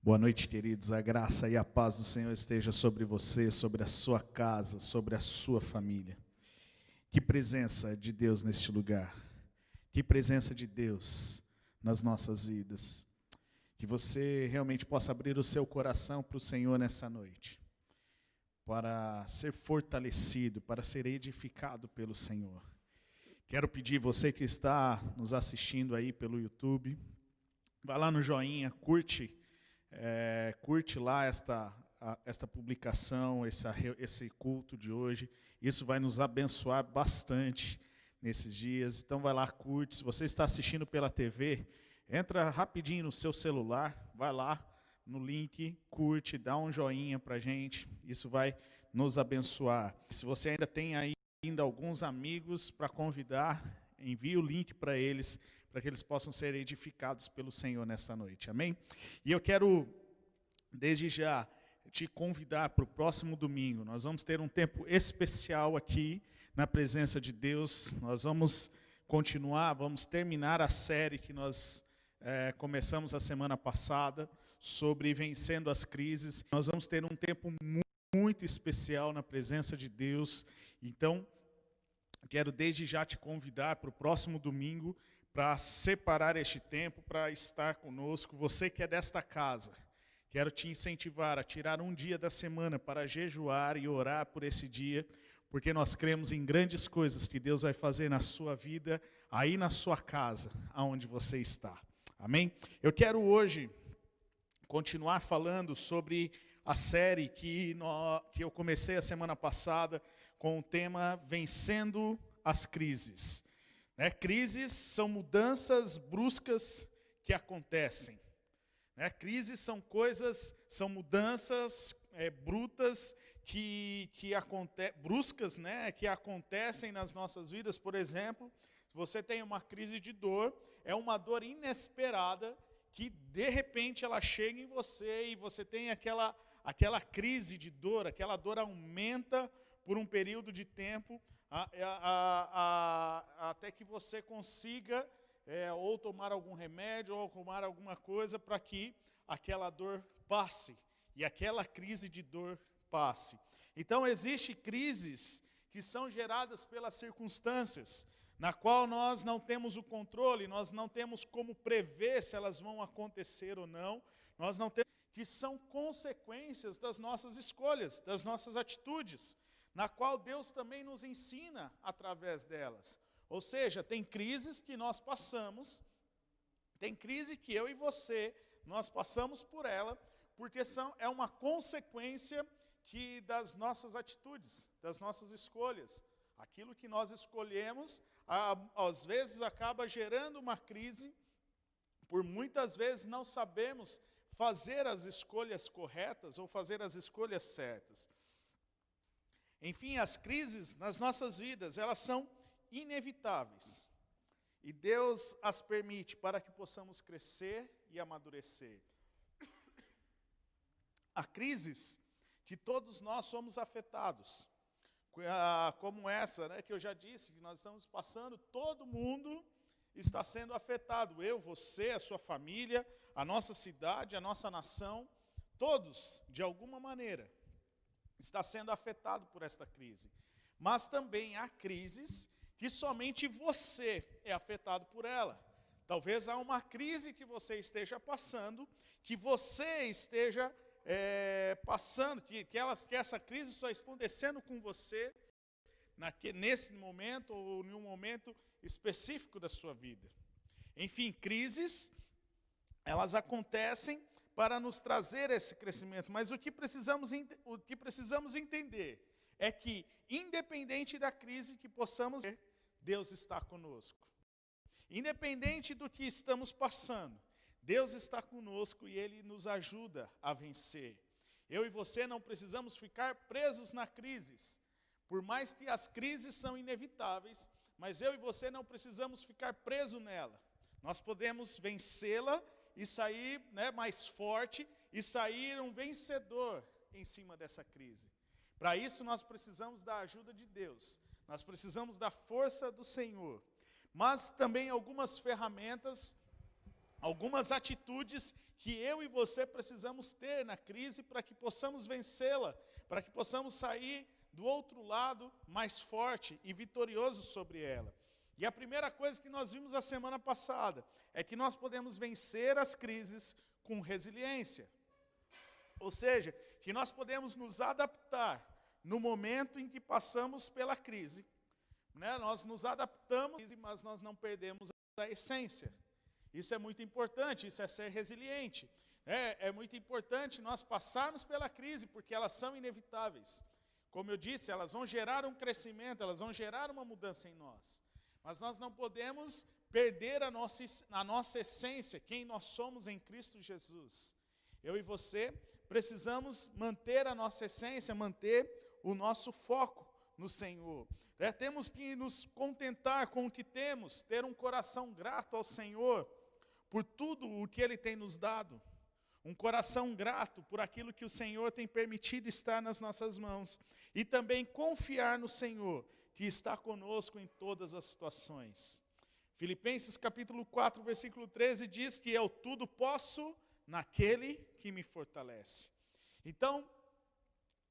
Boa noite, queridos. A graça e a paz do Senhor esteja sobre você, sobre a sua casa, sobre a sua família. Que presença de Deus neste lugar. Que presença de Deus nas nossas vidas. Que você realmente possa abrir o seu coração para o Senhor nessa noite. Para ser fortalecido, para ser edificado pelo Senhor. Quero pedir você que está nos assistindo aí pelo YouTube, vai lá no joinha, curte lá esta publicação, esse culto de hoje. Isso vai nos abençoar bastante nesses dias. Então vai lá, curte. Se você está assistindo pela TV, entra rapidinho no seu celular, vai lá no link, curte, dá um joinha para a gente. Isso vai nos abençoar. Se você ainda tem ainda alguns amigos para convidar, envie o link para eles, para que eles possam ser edificados pelo Senhor nessa noite, amém? E eu quero, desde já, te convidar para o próximo domingo. Nós vamos ter um tempo especial aqui, na presença de Deus. Nós vamos continuar, vamos terminar a série que nós começamos a semana passada, sobre vencendo as crises. Nós vamos ter um tempo muito especial na presença de Deus. Então, quero desde já te convidar para o próximo domingo, para separar este tempo, para estar conosco. Você que é desta casa, quero te incentivar a tirar um dia da semana para jejuar e orar por esse dia, porque nós cremos em grandes coisas que Deus vai fazer na sua vida, aí na sua casa, aonde você está. Amém? Eu quero hoje continuar falando sobre a série que eu comecei a semana passada, com o tema Vencendo as Crises. Crises são mudanças bruscas que acontecem. Crises são mudanças brutas bruscas, que acontecem nas nossas vidas. Por exemplo, se você tem uma crise de dor, é uma dor inesperada que de repente ela chega em você e você tem aquela crise de dor, aquela dor aumenta por um período de tempo, até que você consiga ou tomar algum remédio ou tomar alguma coisa para que aquela dor passe e aquela crise de dor passe. Então, existem crises que são geradas pelas circunstâncias, na qual nós não temos o controle, nós não temos como prever se elas vão acontecer ou não, que são consequências das nossas escolhas, das nossas atitudes, na qual Deus também nos ensina através delas. Ou seja, tem crises que nós passamos, tem crise que eu e você, nós passamos por ela, porque é uma consequência das nossas atitudes, das nossas escolhas. Aquilo que nós escolhemos, às vezes acaba gerando uma crise, por muitas vezes não sabemos fazer as escolhas corretas ou fazer as escolhas certas. Enfim, as crises nas nossas vidas, elas são inevitáveis. E Deus as permite para que possamos crescer e amadurecer. Há crises que todos nós somos afetados. Como essa, que eu já disse, que nós estamos passando, todo mundo está sendo afetado. Eu, você, a sua família, a nossa cidade, a nossa nação, todos, de alguma maneira, está sendo afetado por esta crise. Mas também há crises que somente você é afetado por ela. Talvez há uma crise que você esteja passando, que você esteja passando, que essa crise só está acontecendo com você nesse momento ou em um momento específico da sua vida. Enfim, crises, elas acontecem para nos trazer esse crescimento, mas o que precisamos entender é que, independente da crise que possamos ter, Deus está conosco. Independente do que estamos passando, Deus está conosco e Ele nos ajuda a vencer. Eu e você não precisamos ficar presos na crise, por mais que as crises são inevitáveis, mas eu e você não precisamos ficar presos nela. Nós podemos vencê-la e sair mais forte e sair um vencedor em cima dessa crise. Para isso nós precisamos da ajuda de Deus, nós precisamos da força do Senhor, mas também algumas ferramentas, algumas atitudes que eu e você precisamos ter na crise para que possamos vencê-la, para que possamos sair do outro lado mais forte e vitorioso sobre ela. E a primeira coisa que nós vimos a semana passada é que nós podemos vencer as crises com resiliência. Ou seja, que nós podemos nos adaptar no momento em que passamos pela crise. Nós nos adaptamos, mas nós não perdemos a essência. Isso é muito importante, isso é ser resiliente. É muito importante nós passarmos pela crise, porque elas são inevitáveis. Como eu disse, elas vão gerar um crescimento, elas vão gerar uma mudança em nós. Mas nós não podemos perder a nossa essência, quem nós somos em Cristo Jesus. Eu e você precisamos manter a nossa essência, manter o nosso foco no Senhor. Temos que nos contentar com o que temos, ter um coração grato ao Senhor por tudo o que Ele tem nos dado. Um coração grato por aquilo que o Senhor tem permitido estar nas nossas mãos. E também confiar no Senhor, que está conosco em todas as situações. Filipenses capítulo 4, versículo 13 diz que eu tudo posso naquele que me fortalece. Então,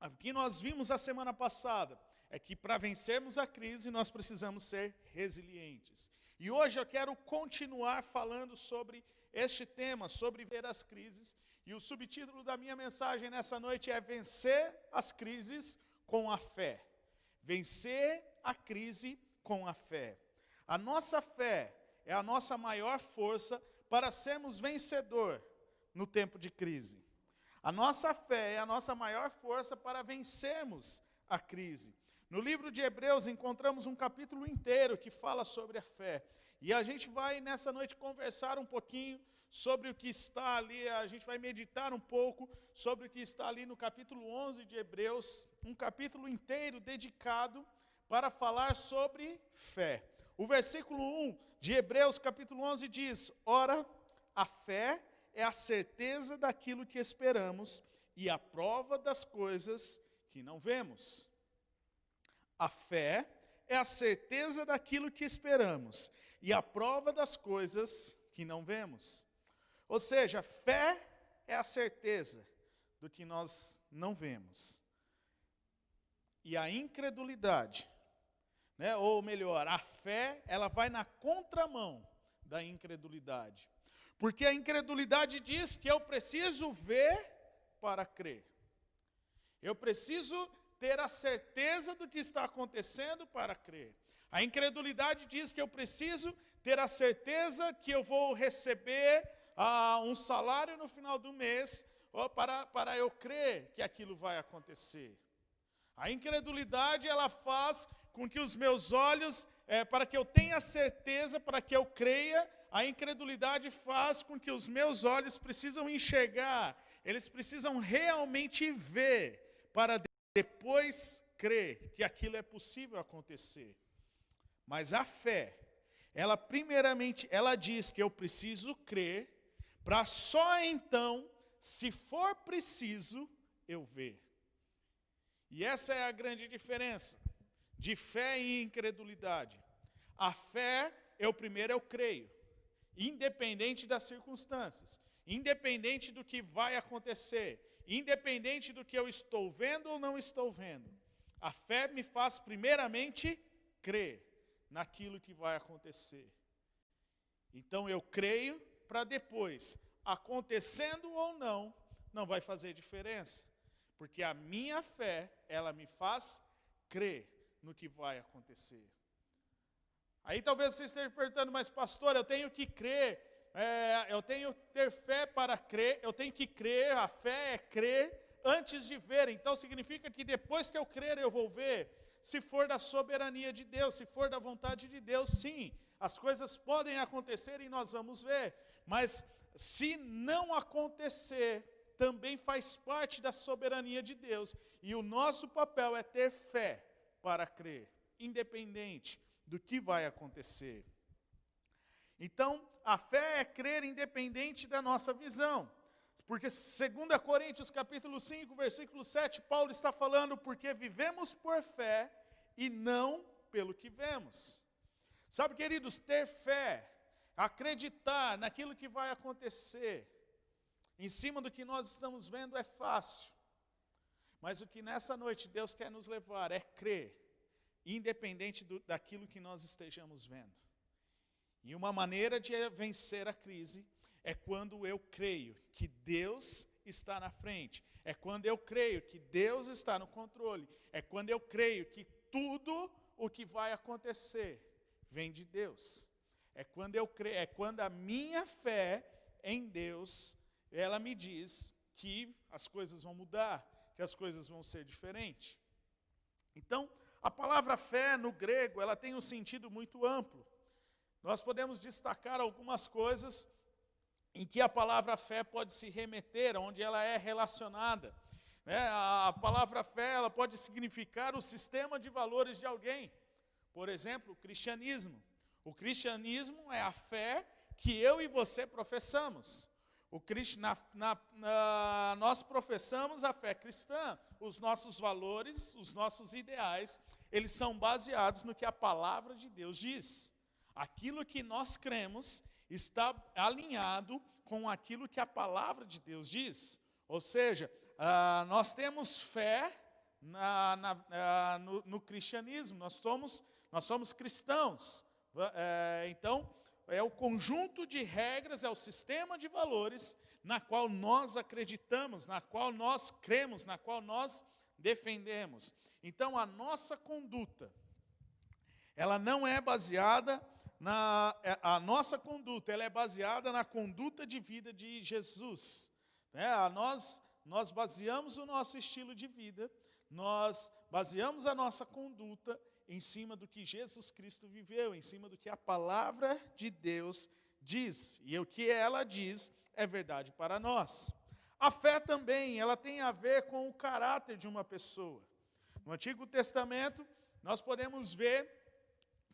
o que nós vimos a semana passada é que para vencermos a crise nós precisamos ser resilientes. E hoje eu quero continuar falando sobre este tema, sobre ver as crises. E o subtítulo da minha mensagem nessa noite é Vencer as crises com a fé. Vencer a crise com a fé. A nossa fé é a nossa maior força para sermos vencedor no tempo de crise. A nossa fé é a nossa maior força para vencermos a crise. No livro de Hebreus encontramos um capítulo inteiro que fala sobre a fé. E a gente vai nessa noite conversar um pouquinho sobre o que está ali, a gente vai meditar um pouco sobre o que está ali no capítulo 11 de Hebreus, um capítulo inteiro dedicado para falar sobre fé. O versículo 1 de Hebreus capítulo 11 diz: Ora, a fé é a certeza daquilo que esperamos e a prova das coisas que não vemos. A fé é a certeza daquilo que esperamos e a prova das coisas que não vemos. Ou seja, fé é a certeza do que nós não vemos. E a incredulidade, ou melhor, a fé, ela vai na contramão da incredulidade. Porque a incredulidade diz que eu preciso ver para crer. Eu preciso ter a certeza do que está acontecendo para crer. A incredulidade diz que eu preciso ter a certeza que eu vou receber um salário no final do mês para eu crer que aquilo vai acontecer. A incredulidade, ela faz com que os meus olhos, para que eu tenha certeza, para que eu creia, a incredulidade faz com que os meus olhos precisam enxergar, eles precisam realmente ver, para depois crer que aquilo é possível acontecer. Mas a fé, ela primeiramente, ela diz que eu preciso crer, para só então, se for preciso, eu ver. E essa é a grande diferença de fé e incredulidade. A fé, primeiro eu creio, independente das circunstâncias, independente do que vai acontecer, independente do que eu estou vendo ou não estou vendo. A fé me faz primeiramente crer naquilo que vai acontecer. Então eu creio para depois, acontecendo ou não, não vai fazer diferença. Porque a minha fé, ela me faz crer no que vai acontecer. Aí talvez você esteja perguntando, mas pastor, eu tenho que crer, eu tenho que ter fé para crer, eu tenho que crer, a fé é crer antes de ver. Então significa que depois que eu crer eu vou ver. Se for da soberania de Deus, se for da vontade de Deus, sim, as coisas podem acontecer e nós vamos ver. Mas se não acontecer, também faz parte da soberania de Deus. E o nosso papel é ter fé para crer, independente do que vai acontecer. Então, a fé é crer independente da nossa visão. Porque 2 Coríntios capítulo 5, versículo 7, Paulo está falando, porque vivemos por fé e não pelo que vemos. Sabe, queridos, ter fé, acreditar naquilo que vai acontecer, em cima do que nós estamos vendo é fácil. Mas o que nessa noite Deus quer nos levar é crer, independente daquilo que nós estejamos vendo. E uma maneira de vencer a crise é quando eu creio que Deus está na frente. É quando eu creio que Deus está no controle. É quando eu creio que tudo o que vai acontecer vem de Deus. É quando eu creio, é quando a minha fé em Deus, ela me diz que as coisas vão mudar, que as coisas vão ser diferentes. Então, a palavra fé no grego, ela tem um sentido muito amplo. Nós podemos destacar algumas coisas em que a palavra fé pode se remeter, onde ela é relacionada. A palavra fé, ela pode significar o sistema de valores de alguém. Por exemplo, o cristianismo. O cristianismo é a fé que eu e você professamos. Nós professamos a fé cristã. Os nossos valores, os nossos ideais, eles são baseados no que a palavra de Deus diz. Aquilo que nós cremos está alinhado com aquilo que a palavra de Deus diz. Ou seja, nós temos fé no cristianismo, nós somos cristãos. Então, é o conjunto de regras, é o sistema de valores na qual nós acreditamos, na qual nós cremos, na qual nós defendemos. Então, a nossa conduta, ela não é baseada a nossa conduta, ela é baseada na conduta de vida de Jesus. Nós baseamos o nosso estilo de vida, nós baseamos a nossa conduta em cima do que Jesus Cristo viveu, em cima do que a palavra de Deus diz. E o que ela diz é verdade para nós. A fé também, ela tem a ver com o caráter de uma pessoa. No Antigo Testamento, nós podemos ver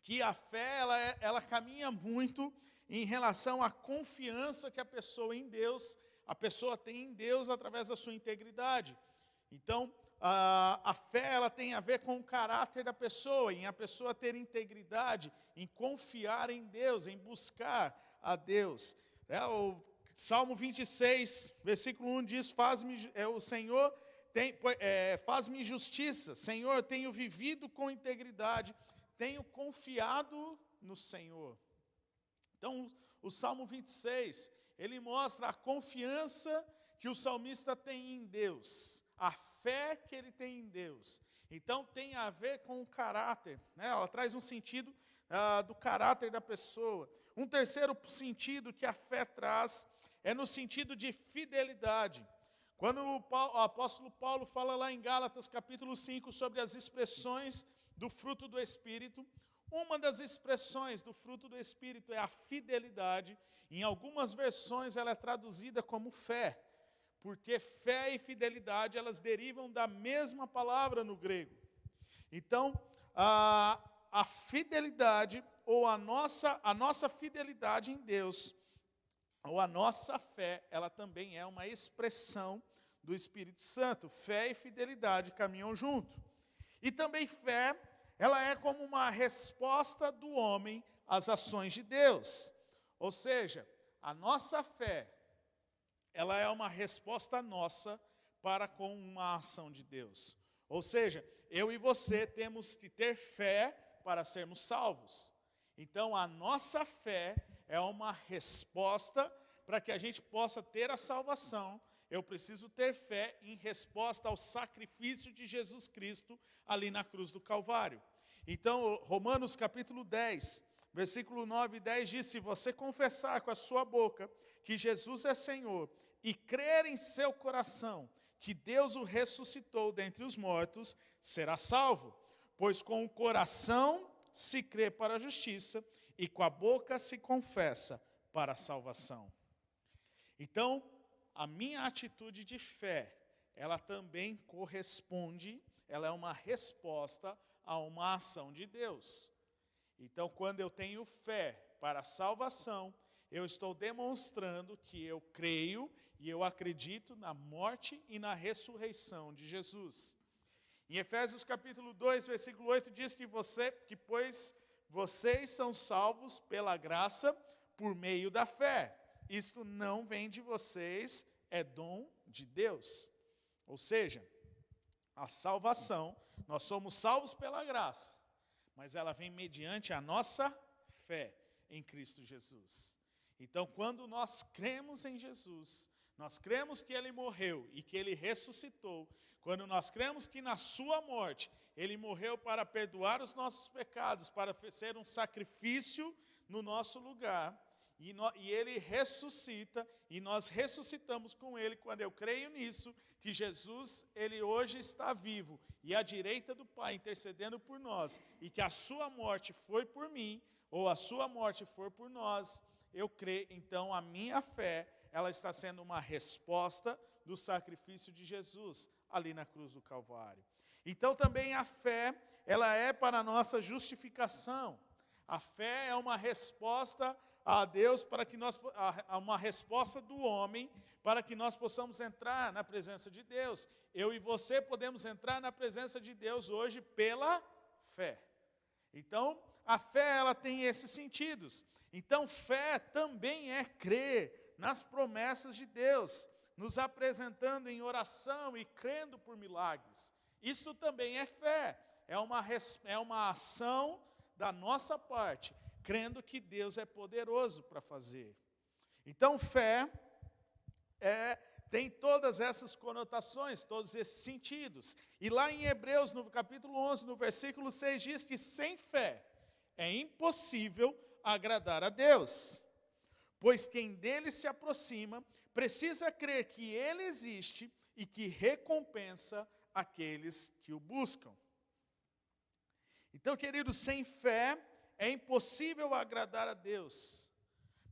que a fé, ela caminha muito em relação à confiança que a pessoa tem em Deus através da sua integridade. Então, a fé, ela tem a ver com o caráter da pessoa, em a pessoa ter integridade, em confiar em Deus, em buscar a Deus. O Salmo 26, versículo 1 diz, o Senhor faz-me justiça, Senhor, eu tenho vivido com integridade, tenho confiado no Senhor. Então, o Salmo 26, ele mostra a confiança que o salmista tem em Deus, a fé que ele tem em Deus. Então, tem a ver com o caráter, ela traz um sentido do caráter da pessoa. Um terceiro sentido que a fé traz é no sentido de fidelidade. Quando o apóstolo Paulo fala lá em Gálatas capítulo 5 sobre as expressões do fruto do Espírito, uma das expressões do fruto do Espírito é a fidelidade. Em algumas versões ela é traduzida como fé, porque fé e fidelidade, elas derivam da mesma palavra no grego. Então, a fidelidade, ou a nossa fidelidade em Deus, ou a nossa fé, ela também é uma expressão do Espírito Santo. Fé e fidelidade caminham junto. E também fé, ela é como uma resposta do homem às ações de Deus. Ou seja, a nossa fé, ela é uma resposta nossa para com uma ação de Deus. Ou seja, eu e você temos que ter fé para sermos salvos. Então, a nossa fé é uma resposta para que a gente possa ter a salvação. Eu preciso ter fé em resposta ao sacrifício de Jesus Cristo ali na cruz do Calvário. Então, Romanos capítulo 10, versículo 9 e 10 diz, se você confessar com a sua boca que Jesus é Senhor e crer em seu coração que Deus o ressuscitou dentre os mortos, será salvo. Pois com o coração se crê para a justiça e com a boca se confessa para a salvação. Então, a minha atitude de fé, ela também corresponde, ela é uma resposta a uma ação de Deus. Então, quando eu tenho fé para a salvação, eu estou demonstrando que eu creio e eu acredito na morte e na ressurreição de Jesus. Em Efésios capítulo 2, versículo 8, diz que pois vocês são salvos pela graça por meio da fé. Isto não vem de vocês, é dom de Deus. Ou seja, a salvação, nós somos salvos pela graça, mas ela vem mediante a nossa fé em Cristo Jesus. Então, quando nós cremos em Jesus, nós cremos que Ele morreu e que Ele ressuscitou, quando nós cremos que na sua morte, Ele morreu para perdoar os nossos pecados, para ser um sacrifício no nosso lugar, e Ele ressuscita, e nós ressuscitamos com Ele, quando eu creio nisso, que Jesus, Ele hoje está vivo, e à direita do Pai, intercedendo por nós, e que a sua morte foi por mim, ou a sua morte foi por nós, eu creio, então a minha fé, ela está sendo uma resposta do sacrifício de Jesus, ali na cruz do Calvário. Então também a fé, ela é para a nossa justificação. A fé é uma resposta a Deus, para que nós, uma resposta do homem, para que nós possamos entrar na presença de Deus. Eu e você podemos entrar na presença de Deus hoje pela fé. Então, a fé, ela tem esses sentidos. Então, fé também é crer nas promessas de Deus, nos apresentando em oração e crendo por milagres. Isso também é fé, é uma ação da nossa parte, crendo que Deus é poderoso para fazer. Então, fé tem todas essas conotações, todos esses sentidos. E lá em Hebreus, no capítulo 11, no versículo 6, diz que sem fé é impossível agradar a Deus. Pois quem dele se aproxima, precisa crer que ele existe e que recompensa aqueles que o buscam. Então, queridos, sem fé é impossível agradar a Deus.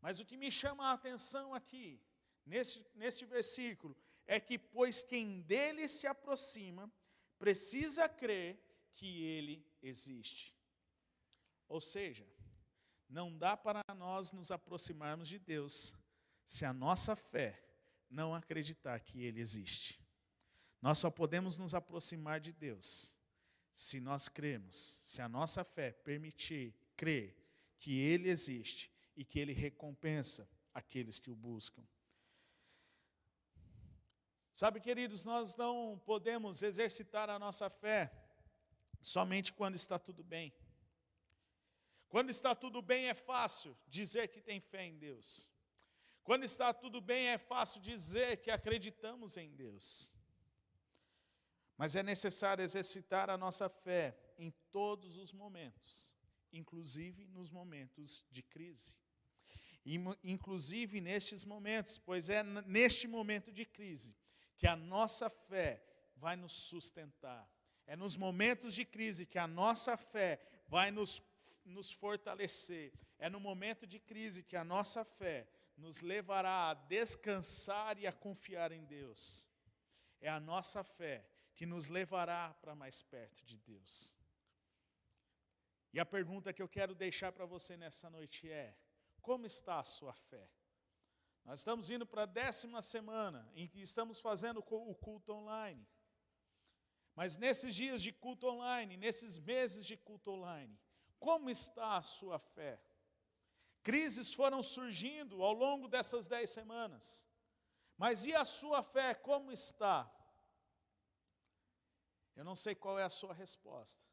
Mas o que me chama a atenção aqui, neste versículo, é que, pois quem dele se aproxima, precisa crer que ele existe. Ou seja, não dá para nós nos aproximarmos de Deus se a nossa fé não acreditar que Ele existe. Nós só podemos nos aproximar de Deus se nós cremos, se a nossa fé permitir crer que Ele existe e que Ele recompensa aqueles que o buscam. Sabe, queridos, nós não podemos exercitar a nossa fé somente quando está tudo bem. Quando está tudo bem, é fácil dizer que tem fé em Deus. Quando está tudo bem, é fácil dizer que acreditamos em Deus. Mas é necessário exercitar a nossa fé em todos os momentos, inclusive nos momentos de crise. Inclusive nestes momentos, pois é neste momento de crise que a nossa fé vai nos sustentar. É nos momentos de crise que a nossa fé vai nos fortalecer. É no momento de crise que a nossa fé nos levará a descansar e a confiar em Deus. É a nossa fé que nos levará para mais perto de Deus. E a pergunta que eu quero deixar para você nessa noite é: como está a sua fé? Nós estamos indo para a 10ª semana em que estamos fazendo o culto online. Mas nesses dias de culto online, nesses meses de culto online, como está a sua fé? Crises foram surgindo ao longo dessas 10 semanas. Mas e a sua fé, como está? Eu não sei qual é a sua resposta.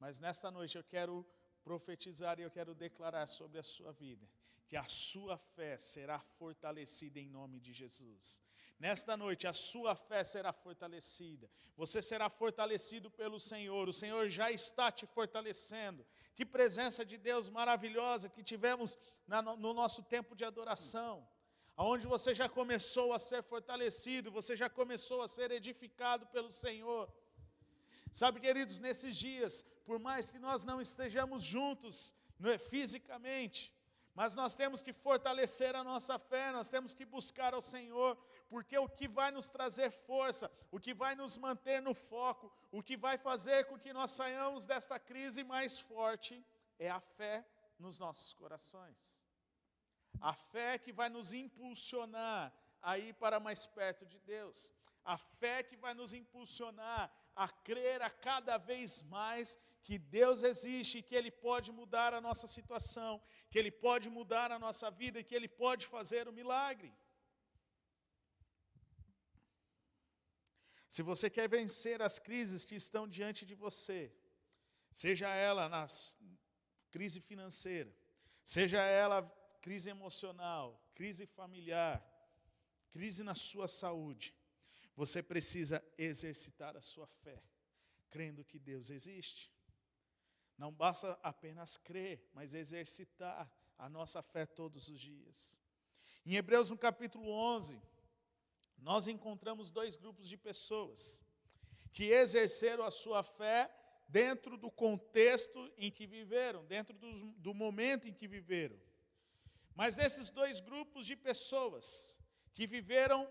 Mas nesta noite eu quero profetizar e eu quero declarar sobre a sua vida que a sua fé será fortalecida em nome de Jesus. Nesta noite a sua fé será fortalecida. Você será fortalecido pelo Senhor. O Senhor já está te fortalecendo. Que presença de Deus maravilhosa que tivemos no nosso tempo de adoração. Onde você já começou a ser fortalecido, você já começou a ser edificado pelo Senhor. Sabe, queridos, nesses dias, por mais que nós não estejamos juntos fisicamente, mas nós temos que fortalecer a nossa fé, nós temos que buscar ao Senhor, porque o que vai nos trazer força, o que vai nos manter no foco, o que vai fazer com que nós saiamos desta crise mais forte, é a fé nos nossos corações. A fé que vai nos impulsionar a ir para mais perto de Deus. A fé que vai nos impulsionar a crer a cada vez mais que Deus existe, que Ele pode mudar a nossa situação, que Ele pode mudar a nossa vida e que Ele pode fazer o milagre. Se você quer vencer as crises que estão diante de você, seja ela na crise financeira, seja ela crise emocional, crise familiar, crise na sua saúde, você precisa exercitar a sua fé, crendo que Deus existe. Não basta apenas crer, mas exercitar a nossa fé todos os dias. Em Hebreus, no capítulo 11, nós encontramos 2 grupos de pessoas que exerceram a sua fé dentro do contexto em que viveram, dentro do momento em que viveram. Mas desses 2 grupos de pessoas que viveram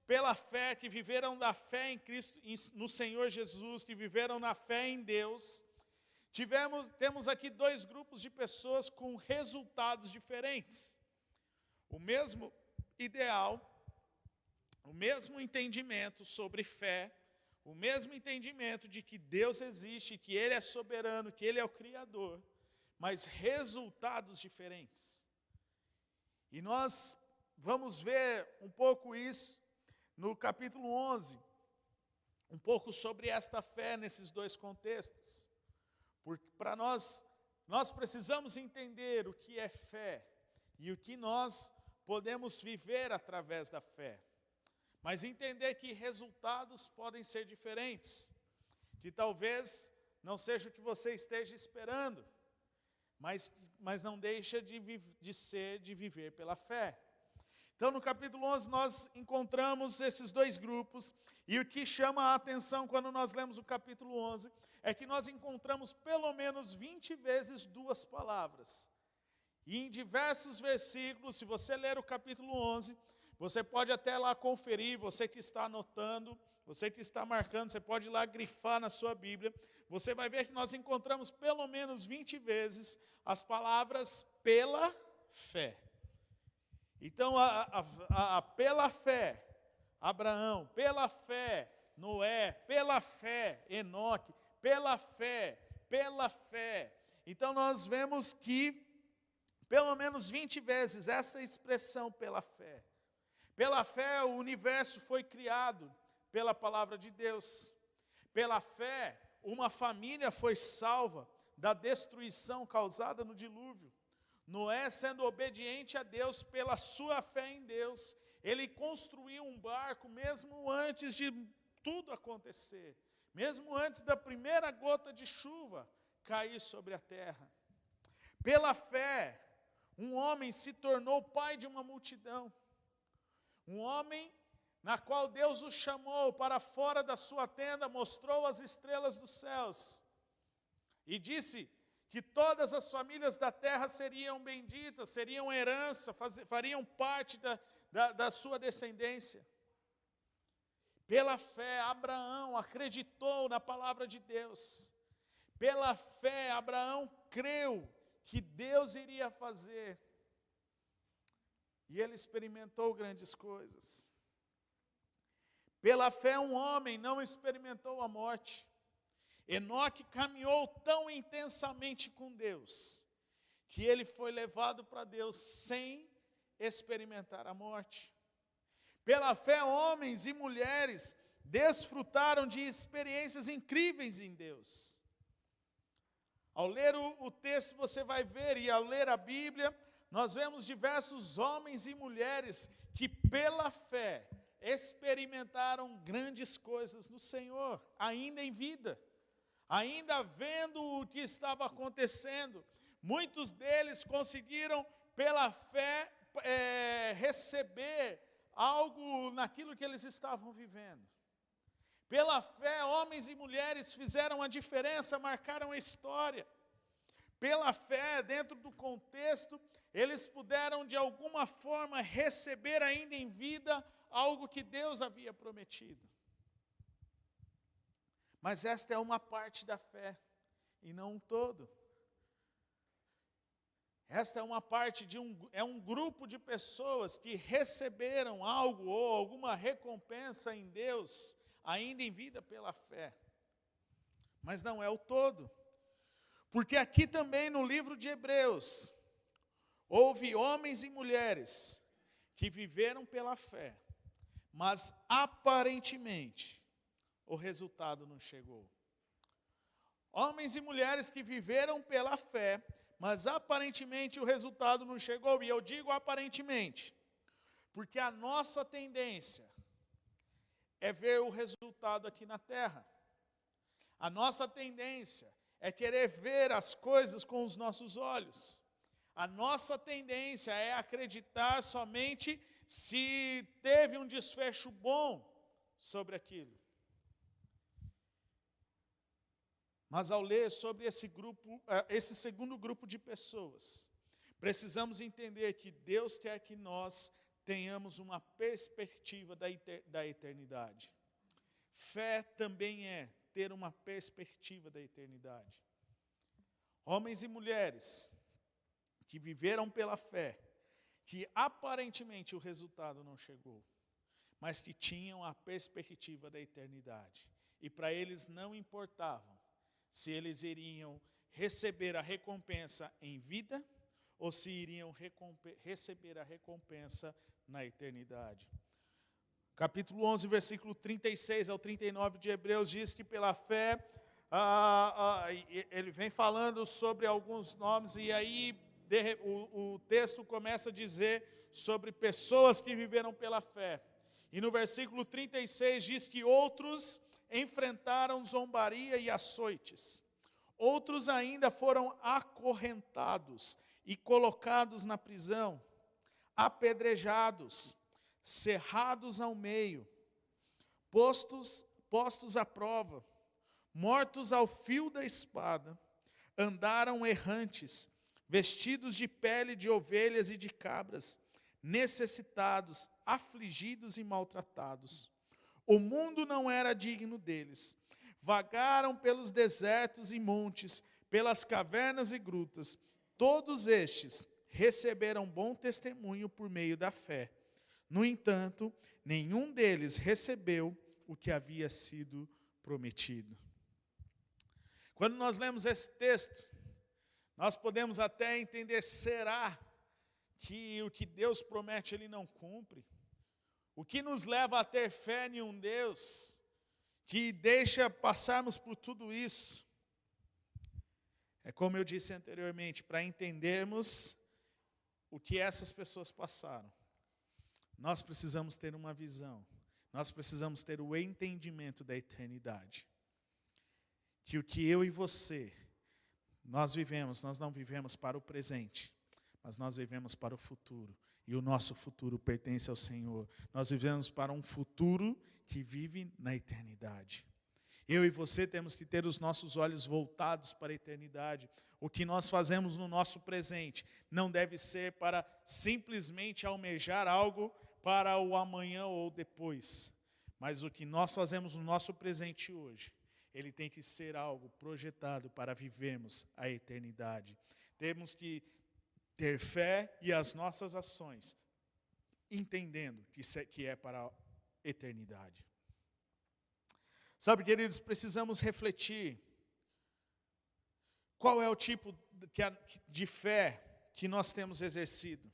pela fé, que viveram da fé em Cristo, no Senhor Jesus, que viveram na fé em Deus, temos aqui 2 grupos de pessoas com resultados diferentes. O mesmo ideal, o mesmo entendimento sobre fé, o mesmo entendimento de que Deus existe, que Ele é soberano, que Ele é o Criador, mas resultados diferentes. E nós vamos ver um pouco isso no capítulo 11, um pouco sobre esta fé nesses 2 contextos. Porque para nós precisamos entender o que é fé e o que nós podemos viver através da fé. Mas entender que resultados podem ser diferentes, que talvez não seja o que você esteja esperando, mas não deixa de viver pela fé. Então, no capítulo 11, nós encontramos esses 2 grupos, e o que chama a atenção quando nós lemos o capítulo 11, é que nós encontramos pelo menos 20 vezes 2 palavras. E em diversos versículos, se você ler o capítulo 11, você pode até lá conferir, você que está anotando, você que está marcando, você pode ir lá grifar na sua Bíblia, você vai ver que nós encontramos pelo menos 20 vezes as palavras pela fé. Então, pela fé, Abraão, pela fé, Noé, pela fé, Enoque, pela fé. Então, nós vemos que, pelo menos 20 vezes, essa expressão pela fé. Pela fé, o universo foi criado pela palavra de Deus. Pela fé, uma família foi salva da destruição causada no dilúvio. Noé, sendo obediente a Deus pela sua fé em Deus, ele construiu um barco mesmo antes de tudo acontecer, mesmo antes da primeira gota de chuva cair sobre a terra. Pela fé, um homem se tornou pai de uma multidão. Um homem na qual Deus o chamou para fora da sua tenda, mostrou as estrelas dos céus e disse que todas as famílias da terra seriam benditas, seriam herança, fariam parte da sua descendência. Pela fé, Abraão acreditou na palavra de Deus. Pela fé, Abraão creu que Deus iria fazer. E ele experimentou grandes coisas. Pela fé, um homem não experimentou a morte. Enoque caminhou tão intensamente com Deus, que ele foi levado para Deus sem experimentar a morte. Pela fé, homens e mulheres desfrutaram de experiências incríveis em Deus. Ao ler o texto você vai ver, e ao ler a Bíblia, nós vemos diversos homens e mulheres que pela fé experimentaram grandes coisas no Senhor, ainda em vida, ainda vendo o que estava acontecendo. Muitos deles conseguiram pela fé receber algo naquilo que eles estavam vivendo. Pela fé, homens e mulheres fizeram a diferença, marcaram a história. Pela fé, dentro do contexto, eles puderam de alguma forma receber ainda em vida algo que Deus havia prometido. Mas esta é uma parte da fé, e não um todo. Esta é uma parte é um grupo de pessoas que receberam algo ou alguma recompensa em Deus, ainda em vida pela fé. Mas não é o todo. Porque aqui também no livro de Hebreus, houve homens e mulheres que viveram pela fé, mas aparentemente o resultado não chegou. Homens e mulheres que viveram pela fé, mas aparentemente o resultado não chegou. E eu digo aparentemente, porque a nossa tendência é ver o resultado aqui na terra. A nossa tendência é querer ver as coisas com os nossos olhos. A nossa tendência é acreditar somente se teve um desfecho bom sobre aquilo. Mas ao ler sobre esse segundo grupo de pessoas, precisamos entender que Deus quer que nós tenhamos uma perspectiva da eternidade. Fé também é ter uma perspectiva da eternidade. Homens e mulheres que viveram pela fé, que aparentemente o resultado não chegou, mas que tinham a perspectiva da eternidade. E para eles não importava se eles iriam receber a recompensa em vida ou se iriam receber a recompensa na eternidade. Capítulo 11, versículo 36 ao 39 de Hebreus diz que pela fé, ele vem falando sobre alguns nomes, e aí o texto começa a dizer sobre pessoas que viveram pela fé. E no versículo 36 diz que outros enfrentaram zombaria e açoites. Outros ainda foram acorrentados e colocados na prisão, apedrejados, cerrados ao meio, postos à prova, mortos ao fio da espada, andaram errantes, vestidos de pele de ovelhas e de cabras, necessitados, afligidos e maltratados. O mundo não era digno deles. Vagaram pelos desertos e montes, pelas cavernas e grutas. Todos estes receberam bom testemunho por meio da fé. No entanto, nenhum deles recebeu o que havia sido prometido. Quando nós lemos esse texto, nós podemos até entender, será que o que Deus promete Ele não cumpre? O que nos leva a ter fé em um Deus que deixa passarmos por tudo isso? É como eu disse anteriormente, para entendermos o que essas pessoas passaram, nós precisamos ter uma visão, nós precisamos ter o entendimento da eternidade. Que o que eu e você, nós não vivemos para o presente, mas nós vivemos para o futuro. E o nosso futuro pertence ao Senhor. Nós vivemos para um futuro que vive na eternidade. Eu e você temos que ter os nossos olhos voltados para a eternidade. O que nós fazemos no nosso presente não deve ser para simplesmente almejar algo para o amanhã ou depois. Mas o que nós fazemos no nosso presente hoje, ele tem que ser algo projetado para vivermos a eternidade. Temos que ter fé e as nossas ações, entendendo que é para a eternidade. Sabe, queridos, precisamos refletir qual é o tipo de fé que nós temos exercido.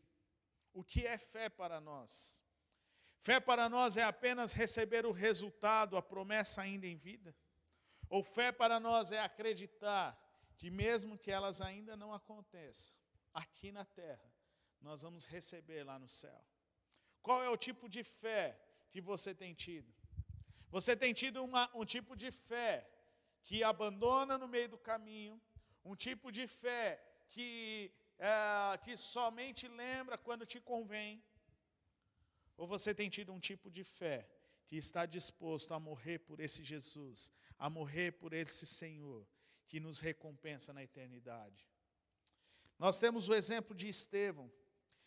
O que é fé para nós? Fé para nós é apenas receber o resultado, a promessa ainda em vida? Ou fé para nós é acreditar que mesmo que elas ainda não aconteçam, aqui na terra, nós vamos receber lá no céu? Qual é o tipo de fé que você tem tido? Você tem tido um tipo de fé que abandona no meio do caminho, um tipo de fé que somente lembra quando te convém? Ou você tem tido um tipo de fé que está disposto a morrer por esse Jesus, a morrer por esse Senhor, que nos recompensa na eternidade? Nós temos o exemplo de Estevão.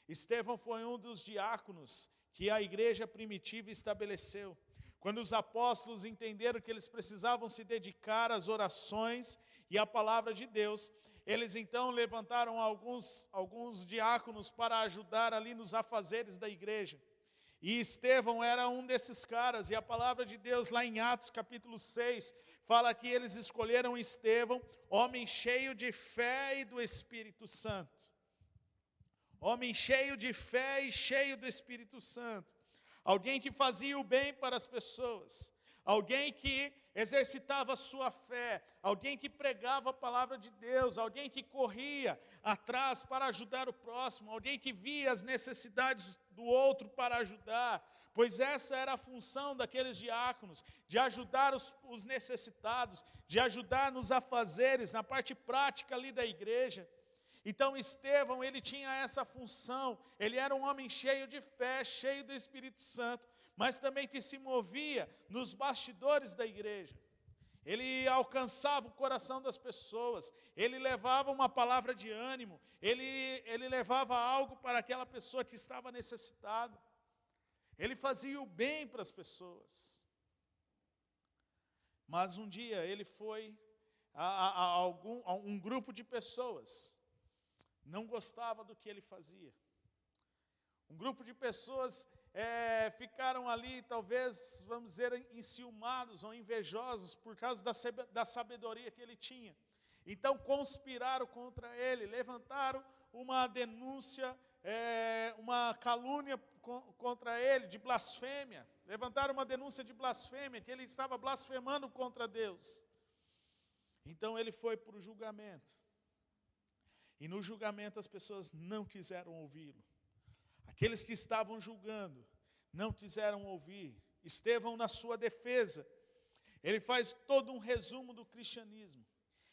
Estevão foi um dos diáconos que a igreja primitiva estabeleceu. Quando os apóstolos entenderam que eles precisavam se dedicar às orações e à palavra de Deus, eles então levantaram alguns diáconos para ajudar ali nos afazeres da igreja. E Estevão era um desses caras, e a palavra de Deus lá em Atos capítulo 6, fala que eles escolheram Estevão, homem cheio de fé e do Espírito Santo. Homem cheio de fé e cheio do Espírito Santo. Alguém que fazia o bem para as pessoas. alguém que exercitava a sua fé, alguém que pregava a palavra de Deus, alguém que corria atrás para ajudar o próximo, alguém que via as necessidades do outro para ajudar, pois essa era a função daqueles diáconos, de ajudar os necessitados, de ajudar nos afazeres, na parte prática ali da igreja. Então Estevão, ele tinha essa função, ele era um homem cheio de fé, cheio do Espírito Santo, mas também que se movia nos bastidores da igreja. Ele alcançava o coração das pessoas, ele levava uma palavra de ânimo, ele levava algo para aquela pessoa que estava necessitada. Ele fazia o bem para as pessoas. Mas um dia ele foi a um grupo de pessoas, não gostava do que ele fazia. Um grupo de pessoas ficaram ali, talvez, vamos dizer, enciumados ou invejosos por causa da sabedoria que ele tinha. Então conspiraram contra ele, levantaram uma denúncia, uma calúnia contra ele, de blasfêmia. Levantaram uma denúncia de blasfêmia, que ele estava blasfemando contra Deus. Então ele foi para o julgamento. E no julgamento as pessoas não quiseram ouvi-lo. Aqueles que estavam julgando não quiseram ouvir. Estevão, na sua defesa, ele faz todo um resumo do cristianismo.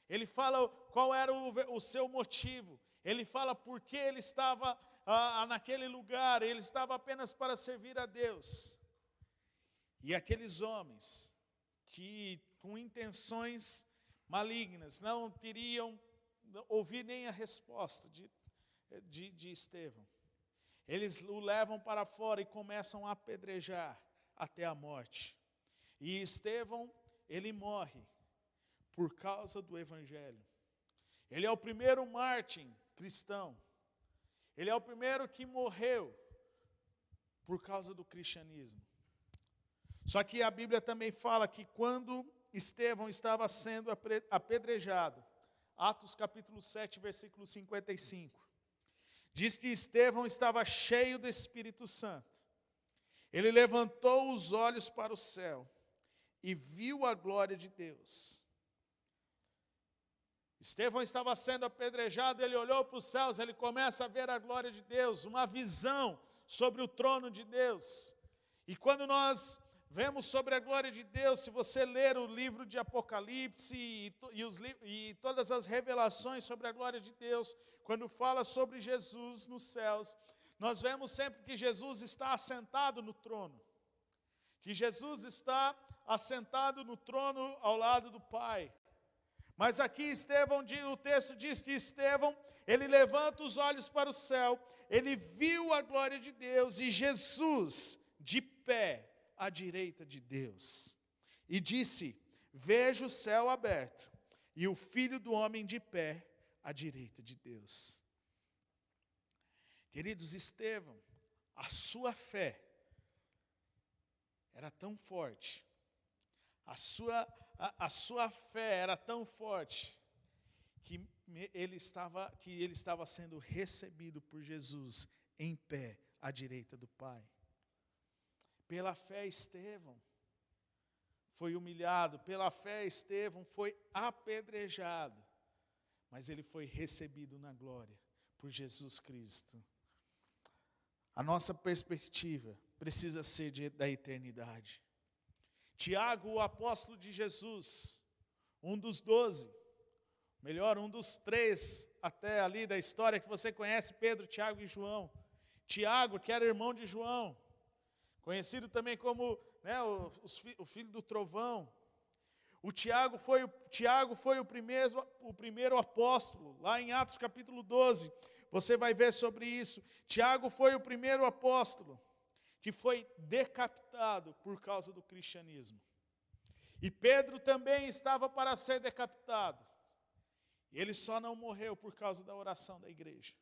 Ele fala qual era o seu motivo. Ele fala por que ele estava naquele lugar. Ele estava apenas para servir a Deus. E aqueles homens que com intenções malignas não queriam ouvir nem a resposta de Estevão. Eles o levam para fora e começam a apedrejar até a morte. E Estevão, ele morre por causa do Evangelho. Ele é o primeiro mártir cristão. Ele é o primeiro que morreu por causa do cristianismo. Só que a Bíblia também fala que quando Estevão estava sendo apedrejado, Atos capítulo 7, versículo 55, diz que Estevão estava cheio do Espírito Santo. Ele levantou os olhos para o céu e viu a glória de Deus. Estevão estava sendo apedrejado, ele olhou para os céus, ele começa a ver a glória de Deus, uma visão sobre o trono de Deus. E quando nós vemos sobre a glória de Deus, se você ler o livro de Apocalipse e todas as revelações sobre a glória de Deus, quando fala sobre Jesus nos céus, nós vemos sempre que Jesus está assentado no trono. Que Jesus está assentado no trono ao lado do Pai. Mas aqui Estevão, o texto diz que Estevão, ele levanta os olhos para o céu, ele viu a glória de Deus e Jesus de pé à direita de Deus. E disse: vejo o céu aberto e o Filho do Homem de pé à direita de Deus. Queridos, Estevão, a sua fé era tão forte, a sua fé era tão forte, que ele estava sendo recebido por Jesus em pé à direita do Pai. Pela fé, Estevão foi humilhado, pela fé, Estevão foi apedrejado, mas ele foi recebido na glória por Jesus Cristo. A nossa perspectiva precisa ser da eternidade. Tiago, o apóstolo de Jesus, um dos 12, melhor, um dos 3 até ali da história que você conhece, Pedro, Tiago e João. Tiago, que era irmão de João, conhecido também como o filho do trovão. Tiago foi o primeiro apóstolo, lá em Atos capítulo 12, você vai ver sobre isso. Tiago foi o primeiro apóstolo que foi decapitado por causa do cristianismo. E Pedro também estava para ser decapitado. Ele só não morreu por causa da oração da igreja.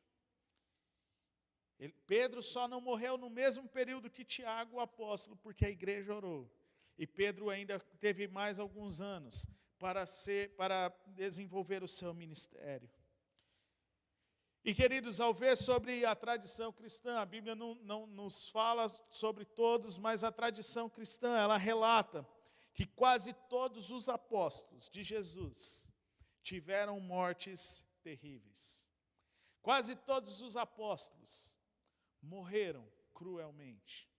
Pedro só não morreu no mesmo período que Tiago, o apóstolo, porque a igreja orou. E Pedro ainda teve mais alguns anos para desenvolver o seu ministério. E, queridos, ao ver sobre a tradição cristã, a Bíblia não nos fala sobre todos, mas a tradição cristã, ela relata que quase todos os apóstolos de Jesus tiveram mortes terríveis. Quase todos os apóstolos morreram cruelmente,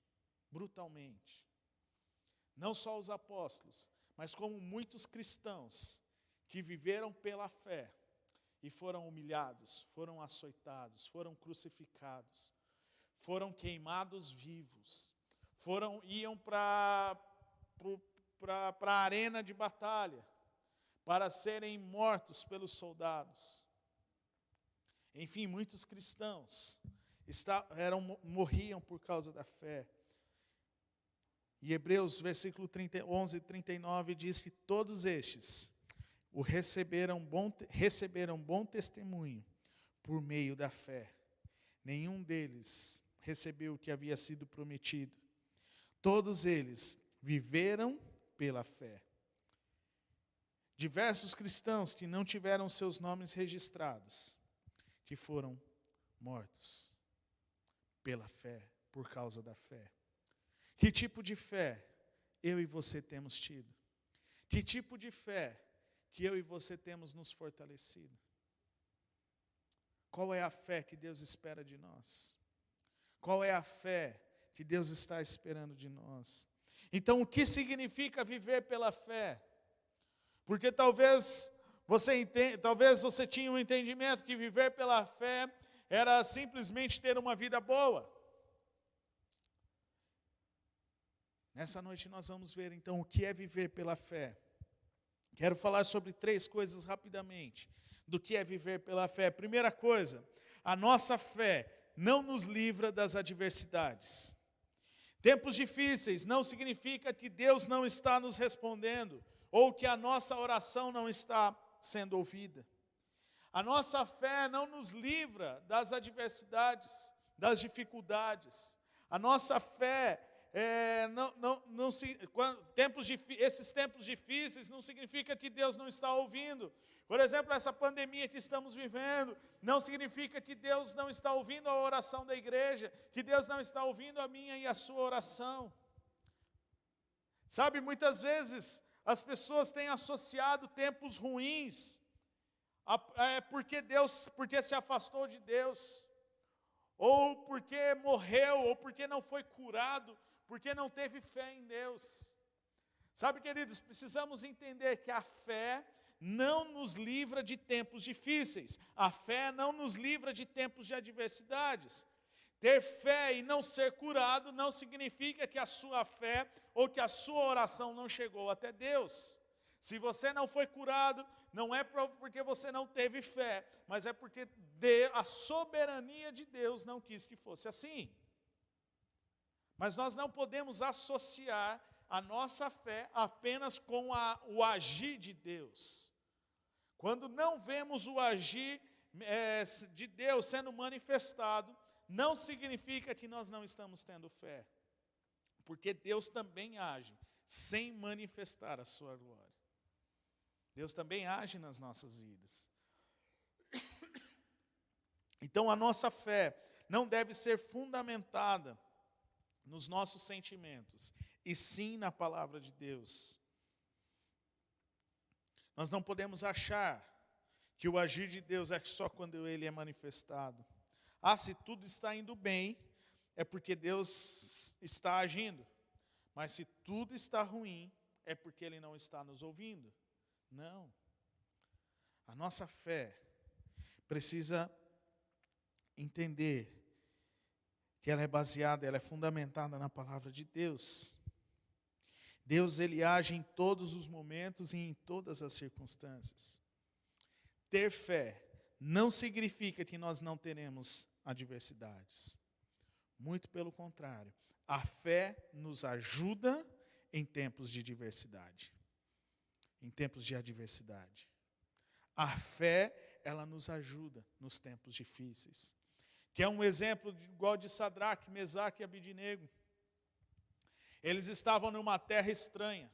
brutalmente. Não só os apóstolos, mas como muitos cristãos que viveram pela fé e foram humilhados, foram açoitados, foram crucificados, foram queimados vivos, iam para a arena de batalha para serem mortos pelos soldados. Enfim, muitos cristãos morriam por causa da fé. E Hebreus, versículo 11 e 39, diz que todos estes receberam bom testemunho por meio da fé. Nenhum deles recebeu o que havia sido prometido. Todos eles viveram pela fé. Diversos cristãos que não tiveram seus nomes registrados, que foram mortos pela fé, por causa da fé. Que tipo de fé eu e você temos tido? Que tipo de fé que eu e você temos nos fortalecido? Qual é a fé que Deus espera de nós? Qual é a fé que Deus está esperando de nós? Então, o que significa viver pela fé? Porque talvez você tinha um entendimento que viver pela fé era simplesmente ter uma vida boa. Nessa noite nós vamos ver então o que é viver pela fé. Quero falar sobre 3 coisas rapidamente do que é viver pela fé. Primeira coisa, a nossa fé não nos livra das adversidades. Tempos difíceis não significa que Deus não está nos respondendo ou que a nossa oração não está sendo ouvida. A nossa fé não nos livra das adversidades, das dificuldades. A nossa fé esses tempos difíceis não significa que Deus não está ouvindo. Por exemplo, essa pandemia que estamos vivendo não significa que Deus não está ouvindo a oração da igreja, que Deus não está ouvindo a minha e a sua oração. Sabe, muitas vezes as pessoas têm associado tempos ruins porque se afastou de Deus, ou porque morreu, ou porque não foi curado, porque não teve fé em Deus. Sabe, queridos, precisamos entender que a fé não nos livra de tempos difíceis. A fé não nos livra de tempos de adversidades. Ter fé e não ser curado não significa que a sua fé ou que a sua oração não chegou até Deus. Se você não foi curado, não é porque você não teve fé, mas é porque a soberania de Deus não quis que fosse assim. Mas nós não podemos associar a nossa fé apenas com o agir de Deus. Quando não vemos o agir de Deus sendo manifestado, não significa que nós não estamos tendo fé. Porque Deus também age sem manifestar a sua glória. Deus também age nas nossas vidas. Então a nossa fé não deve ser fundamentada nos nossos sentimentos, e sim na palavra de Deus. Nós não podemos achar que o agir de Deus é só quando Ele é manifestado. Se tudo está indo bem, é porque Deus está agindo. Mas se tudo está ruim, é porque Ele não está nos ouvindo. Não. A nossa fé precisa entender que ela é fundamentada na palavra de Deus. Deus, Ele age em todos os momentos e em todas as circunstâncias. Ter fé não significa que nós não teremos adversidades. Muito pelo contrário. A fé nos ajuda em tempos de diversidade. Em tempos de adversidade. A fé, ela nos ajuda nos tempos difíceis. Que é um exemplo igual de Sadraque, Mesaque e Abidnego. Eles estavam numa terra estranha.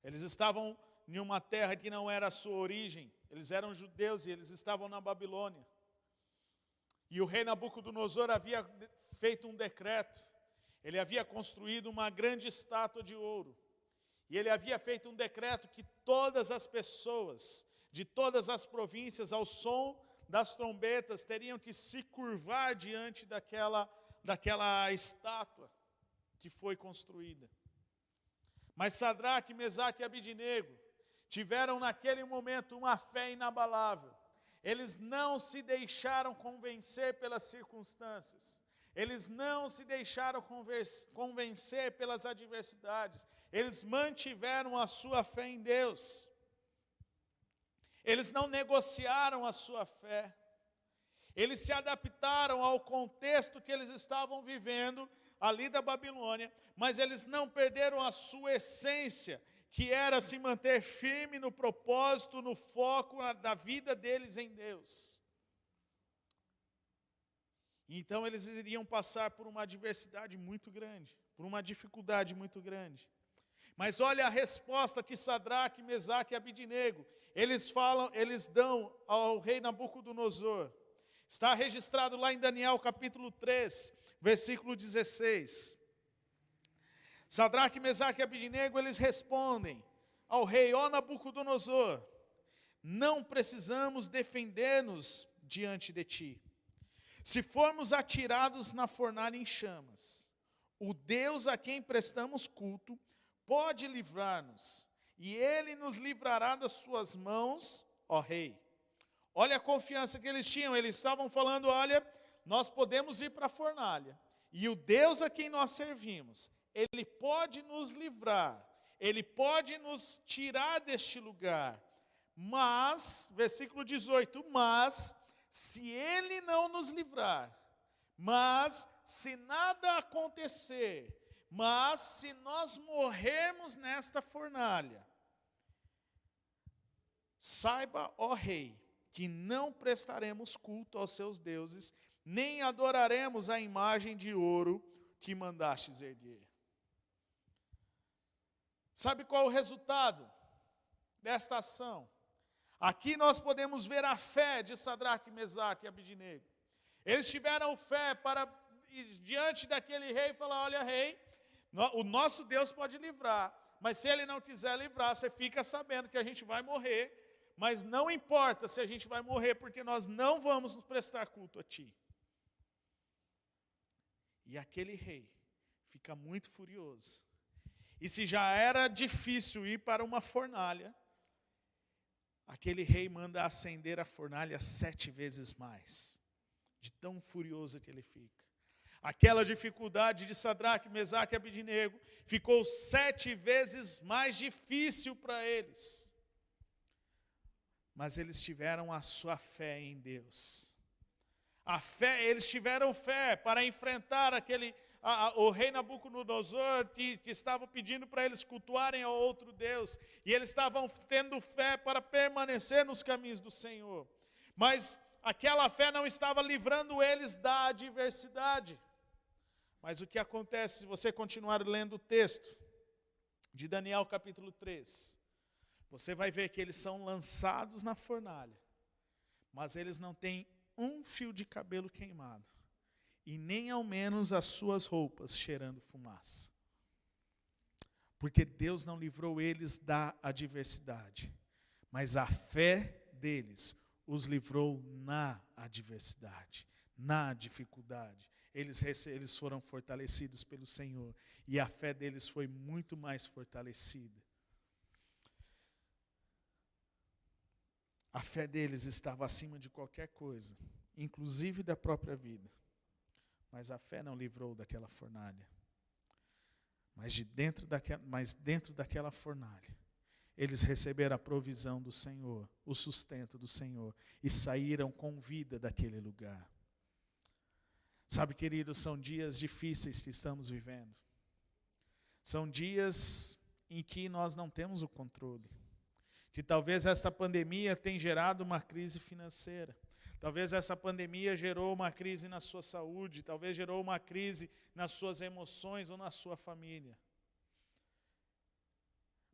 Eles estavam em uma terra que não era a sua origem. Eles eram judeus e eles estavam na Babilônia. E o rei Nabucodonosor havia feito um decreto. Ele havia construído uma grande estátua de ouro. E ele havia feito um decreto que todas as pessoas, de todas as províncias, ao som das trombetas, teriam que se curvar diante daquela estátua que foi construída. Mas Sadraque, Mesaque e Abidnego tiveram naquele momento uma fé inabalável. Eles não se deixaram convencer pelas circunstâncias. Eles não se deixaram convencer pelas adversidades. Eles mantiveram a sua fé em Deus. Eles não negociaram a sua fé. Eles se adaptaram ao contexto que eles estavam vivendo ali da Babilônia, mas eles não perderam a sua essência, que era se manter firme no propósito, no foco da vida deles em Deus. Então eles iriam passar por uma adversidade muito grande, por uma dificuldade muito grande. Mas olha a resposta que Sadraque, Mesaque e Abidnego, eles dão ao rei Nabucodonosor. Está registrado lá em Daniel capítulo 3, versículo 16. Sadraque, Mesaque e Abidnego, eles respondem ao rei: ó Nabucodonosor, não precisamos defender-nos diante de ti. Se formos atirados na fornalha em chamas, o Deus a quem prestamos culto pode livrar-nos, e ele nos livrará das suas mãos, ó rei. Olha a confiança que eles tinham. Eles estavam falando: olha, nós podemos ir para a fornalha, e o Deus a quem nós servimos, ele pode nos livrar, ele pode nos tirar deste lugar. Mas, versículo 18, mas se ele não nos livrar, mas se nada acontecer, mas se nós morrermos nesta fornalha, saiba, ó rei, que não prestaremos culto aos seus deuses, nem adoraremos a imagem de ouro que mandastes erguer. Sabe qual é o resultado desta ação? Aqui nós podemos ver a fé de Sadraque, Mesaque e Abidnego. Eles tiveram fé para, diante daquele rei, falar: olha rei, o nosso Deus pode livrar, mas se ele não quiser livrar, você fica sabendo que a gente vai morrer, mas não importa se a gente vai morrer, porque nós não vamos nos prestar culto a ti. E aquele rei fica muito furioso. E se já era difícil ir para uma fornalha, aquele rei manda acender a fornalha 7 vezes mais, de tão furioso que ele fica. Aquela dificuldade de Sadraque, Mesaque e Abidnego ficou 7 vezes mais difícil para eles. Mas eles tiveram a sua fé em Deus. Eles tiveram fé para enfrentar o rei Nabucodonosor, que estava pedindo para eles cultuarem ao outro Deus. E eles estavam tendo fé para permanecer nos caminhos do Senhor. Mas aquela fé não estava livrando eles da adversidade. Mas o que acontece, se você continuar lendo o texto de Daniel capítulo 3, você vai ver que eles são lançados na fornalha, mas eles não têm um fio de cabelo queimado, e nem ao menos as suas roupas cheirando fumaça. Porque Deus não livrou eles da adversidade, mas a fé deles os livrou na adversidade, na dificuldade. Eles foram fortalecidos pelo Senhor, e a fé deles foi muito mais fortalecida. A fé deles estava acima de qualquer coisa, inclusive da própria vida. Mas a fé não livrou daquela fornalha. Mas dentro daquela fornalha, eles receberam a provisão do Senhor, o sustento do Senhor, e saíram com vida daquele lugar. Sabe, queridos, são dias difíceis que estamos vivendo. São dias em que nós não temos o controle. Que talvez essa pandemia tenha gerado uma crise financeira. Talvez essa pandemia gerou uma crise na sua saúde. Talvez gerou uma crise nas suas emoções ou na sua família.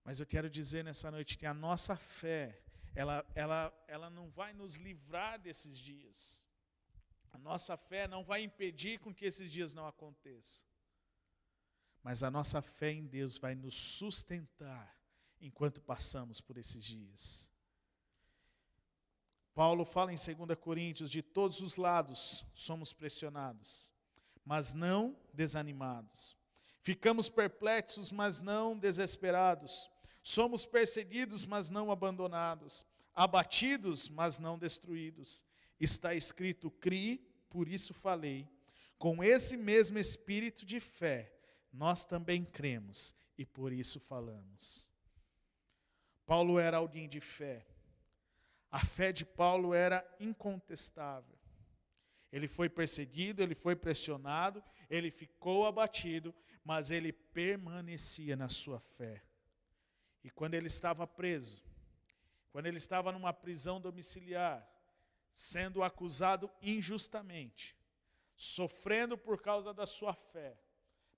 Mas eu quero dizer nessa noite que a nossa fé, ela não vai nos livrar desses dias. A nossa fé não vai impedir com que esses dias não aconteçam. mas a nossa fé em Deus vai nos sustentar enquanto passamos por esses dias. Paulo fala em 2 Coríntios, de todos os lados somos pressionados, mas não desanimados. Ficamos perplexos, mas não desesperados. Somos perseguidos, mas não abandonados. Abatidos, mas não destruídos. Está escrito, criei, por isso falei. Com esse mesmo espírito de fé, nós também cremos e por isso falamos. Paulo era alguém de fé. A fé de Paulo era incontestável. Ele foi perseguido, ele foi pressionado, ele ficou abatido, mas ele permanecia na sua fé. E quando ele estava preso, quando ele estava numa prisão domiciliar, sendo acusado injustamente, sofrendo por causa da sua fé,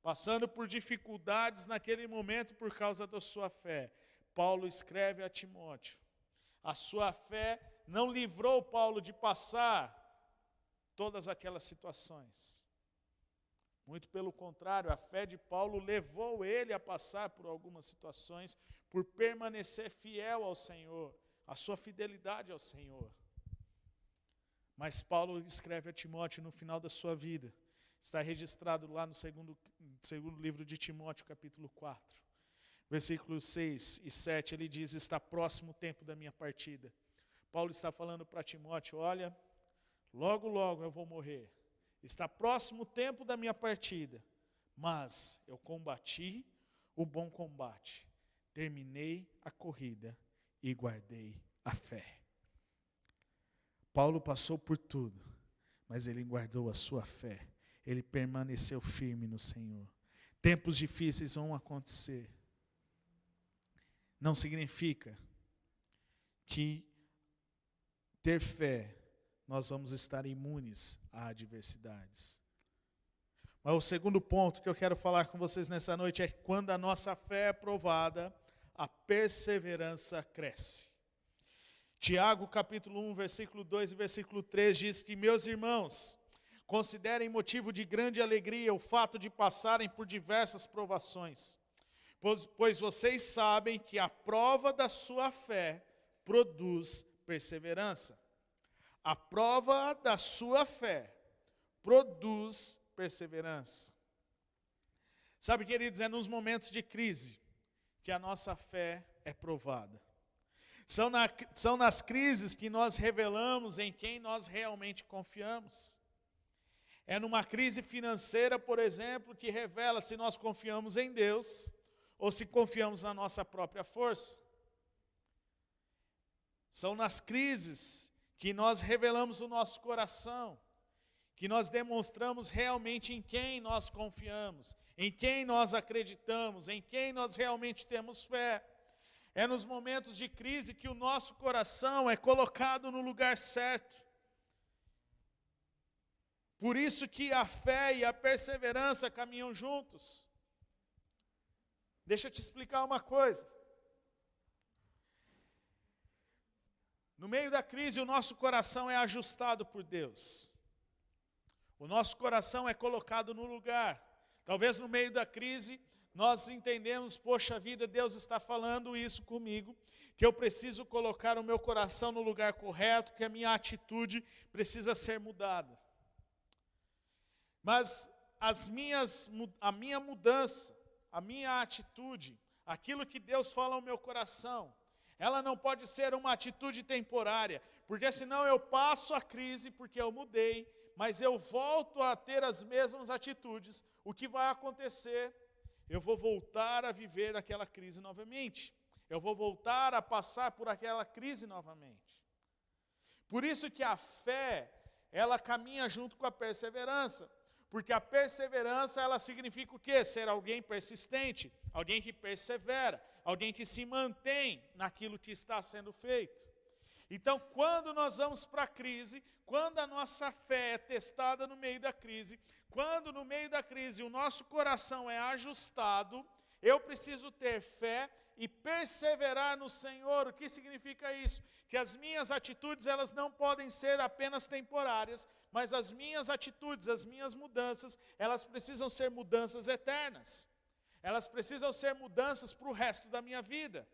passando por dificuldades naquele momento por causa da sua fé, Paulo escreve a Timóteo. A sua fé não livrou Paulo de passar todas aquelas situações. Muito pelo contrário, a fé de Paulo levou ele a passar por algumas situações, por permanecer fiel ao Senhor, a sua fidelidade ao Senhor. Mas Paulo escreve a Timóteo no final da sua vida. Está registrado lá no segundo livro de Timóteo, capítulo 4. Versículos 6 e 7, ele diz, está próximo o tempo da minha partida. Paulo está falando para Timóteo, olha, logo, logo eu vou morrer. Está próximo o tempo da minha partida, mas eu combati o bom combate, terminei a corrida e guardei a fé. Paulo passou por tudo, mas ele guardou a sua fé. Ele permaneceu firme no Senhor. Tempos difíceis vão acontecer. Não significa que ter fé, nós vamos estar imunes a adversidades. Mas o segundo ponto que eu quero falar com vocês nessa noite é que quando a nossa fé é provada, a perseverança cresce. Tiago, capítulo 1, versículo 2 e versículo 3 diz que, meus irmãos, considerem motivo de grande alegria o fato de passarem por diversas provações, pois vocês sabem que a prova da sua fé produz perseverança. A prova da sua fé produz perseverança. Sabe, queridos, é nos momentos de crise que a nossa fé é provada. São nas crises que nós revelamos em quem nós realmente confiamos. É numa crise financeira, por exemplo, que revela se nós confiamos em Deus ou se confiamos na nossa própria força. São nas crises que nós revelamos o nosso coração, que nós demonstramos realmente em quem nós confiamos, em quem nós acreditamos, em quem nós realmente temos fé. É nos momentos de crise que o nosso coração é colocado no lugar certo. Por isso que a fé e a perseverança caminham juntos. Deixa eu te explicar uma coisa. No meio da crise, o nosso coração é ajustado por Deus. O nosso coração é colocado no lugar. Talvez no meio da crise, nós entendemos, poxa vida, Deus está falando isso comigo, que eu preciso colocar o meu coração no lugar correto, que a minha atitude precisa ser mudada. Mas a minha mudança, a minha atitude, aquilo que Deus fala ao meu coração, ela não pode ser uma atitude temporária, porque senão eu passo a crise porque eu mudei, mas eu volto a ter as mesmas atitudes. O que vai acontecer? Eu vou voltar a viver aquela crise novamente. Eu vou voltar a passar por aquela crise novamente. Por isso que a fé, ela caminha junto com a perseverança. Porque a perseverança, ela significa o quê? Ser alguém persistente, alguém que persevera, alguém que se mantém naquilo que está sendo feito. Então, quando nós vamos para a crise, quando a nossa fé é testada no meio da crise, quando no meio da crise o nosso coração é ajustado, eu preciso ter fé e perseverar no Senhor. O que significa isso? Que as minhas atitudes, elas não podem ser apenas temporárias, mas as minhas atitudes, as minhas mudanças, elas precisam ser mudanças eternas. Elas precisam ser mudanças para o resto da minha vida.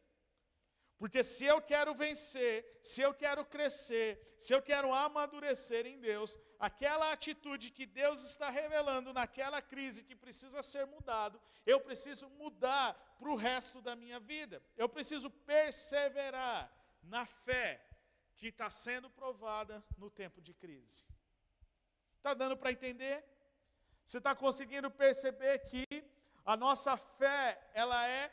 Porque se eu quero vencer, se eu quero crescer, se eu quero amadurecer em Deus, aquela atitude que Deus está revelando naquela crise que precisa ser mudado, eu preciso mudar para o resto da minha vida. Eu preciso perseverar na fé que está sendo provada no tempo de crise. Está dando para entender? Você está conseguindo perceber que a nossa fé, ela é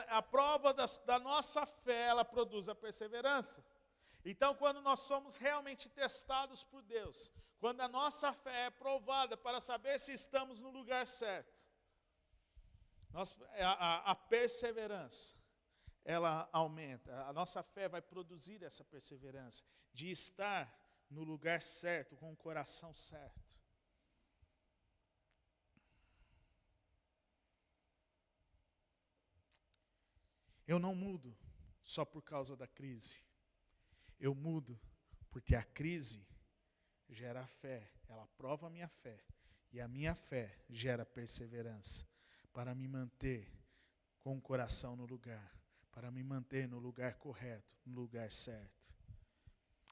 a prova da nossa fé, ela produz a perseverança. Então, quando nós somos realmente testados por Deus, quando a nossa fé é provada para saber se estamos no lugar certo, a perseverança, ela aumenta. A nossa fé vai produzir essa perseverança, de estar no lugar certo, com o coração certo. Eu não mudo só por causa da crise. Eu mudo porque a crise gera fé, ela prova a minha fé. E a minha fé gera perseverança para me manter com o coração no lugar, para me manter no lugar correto, no lugar certo.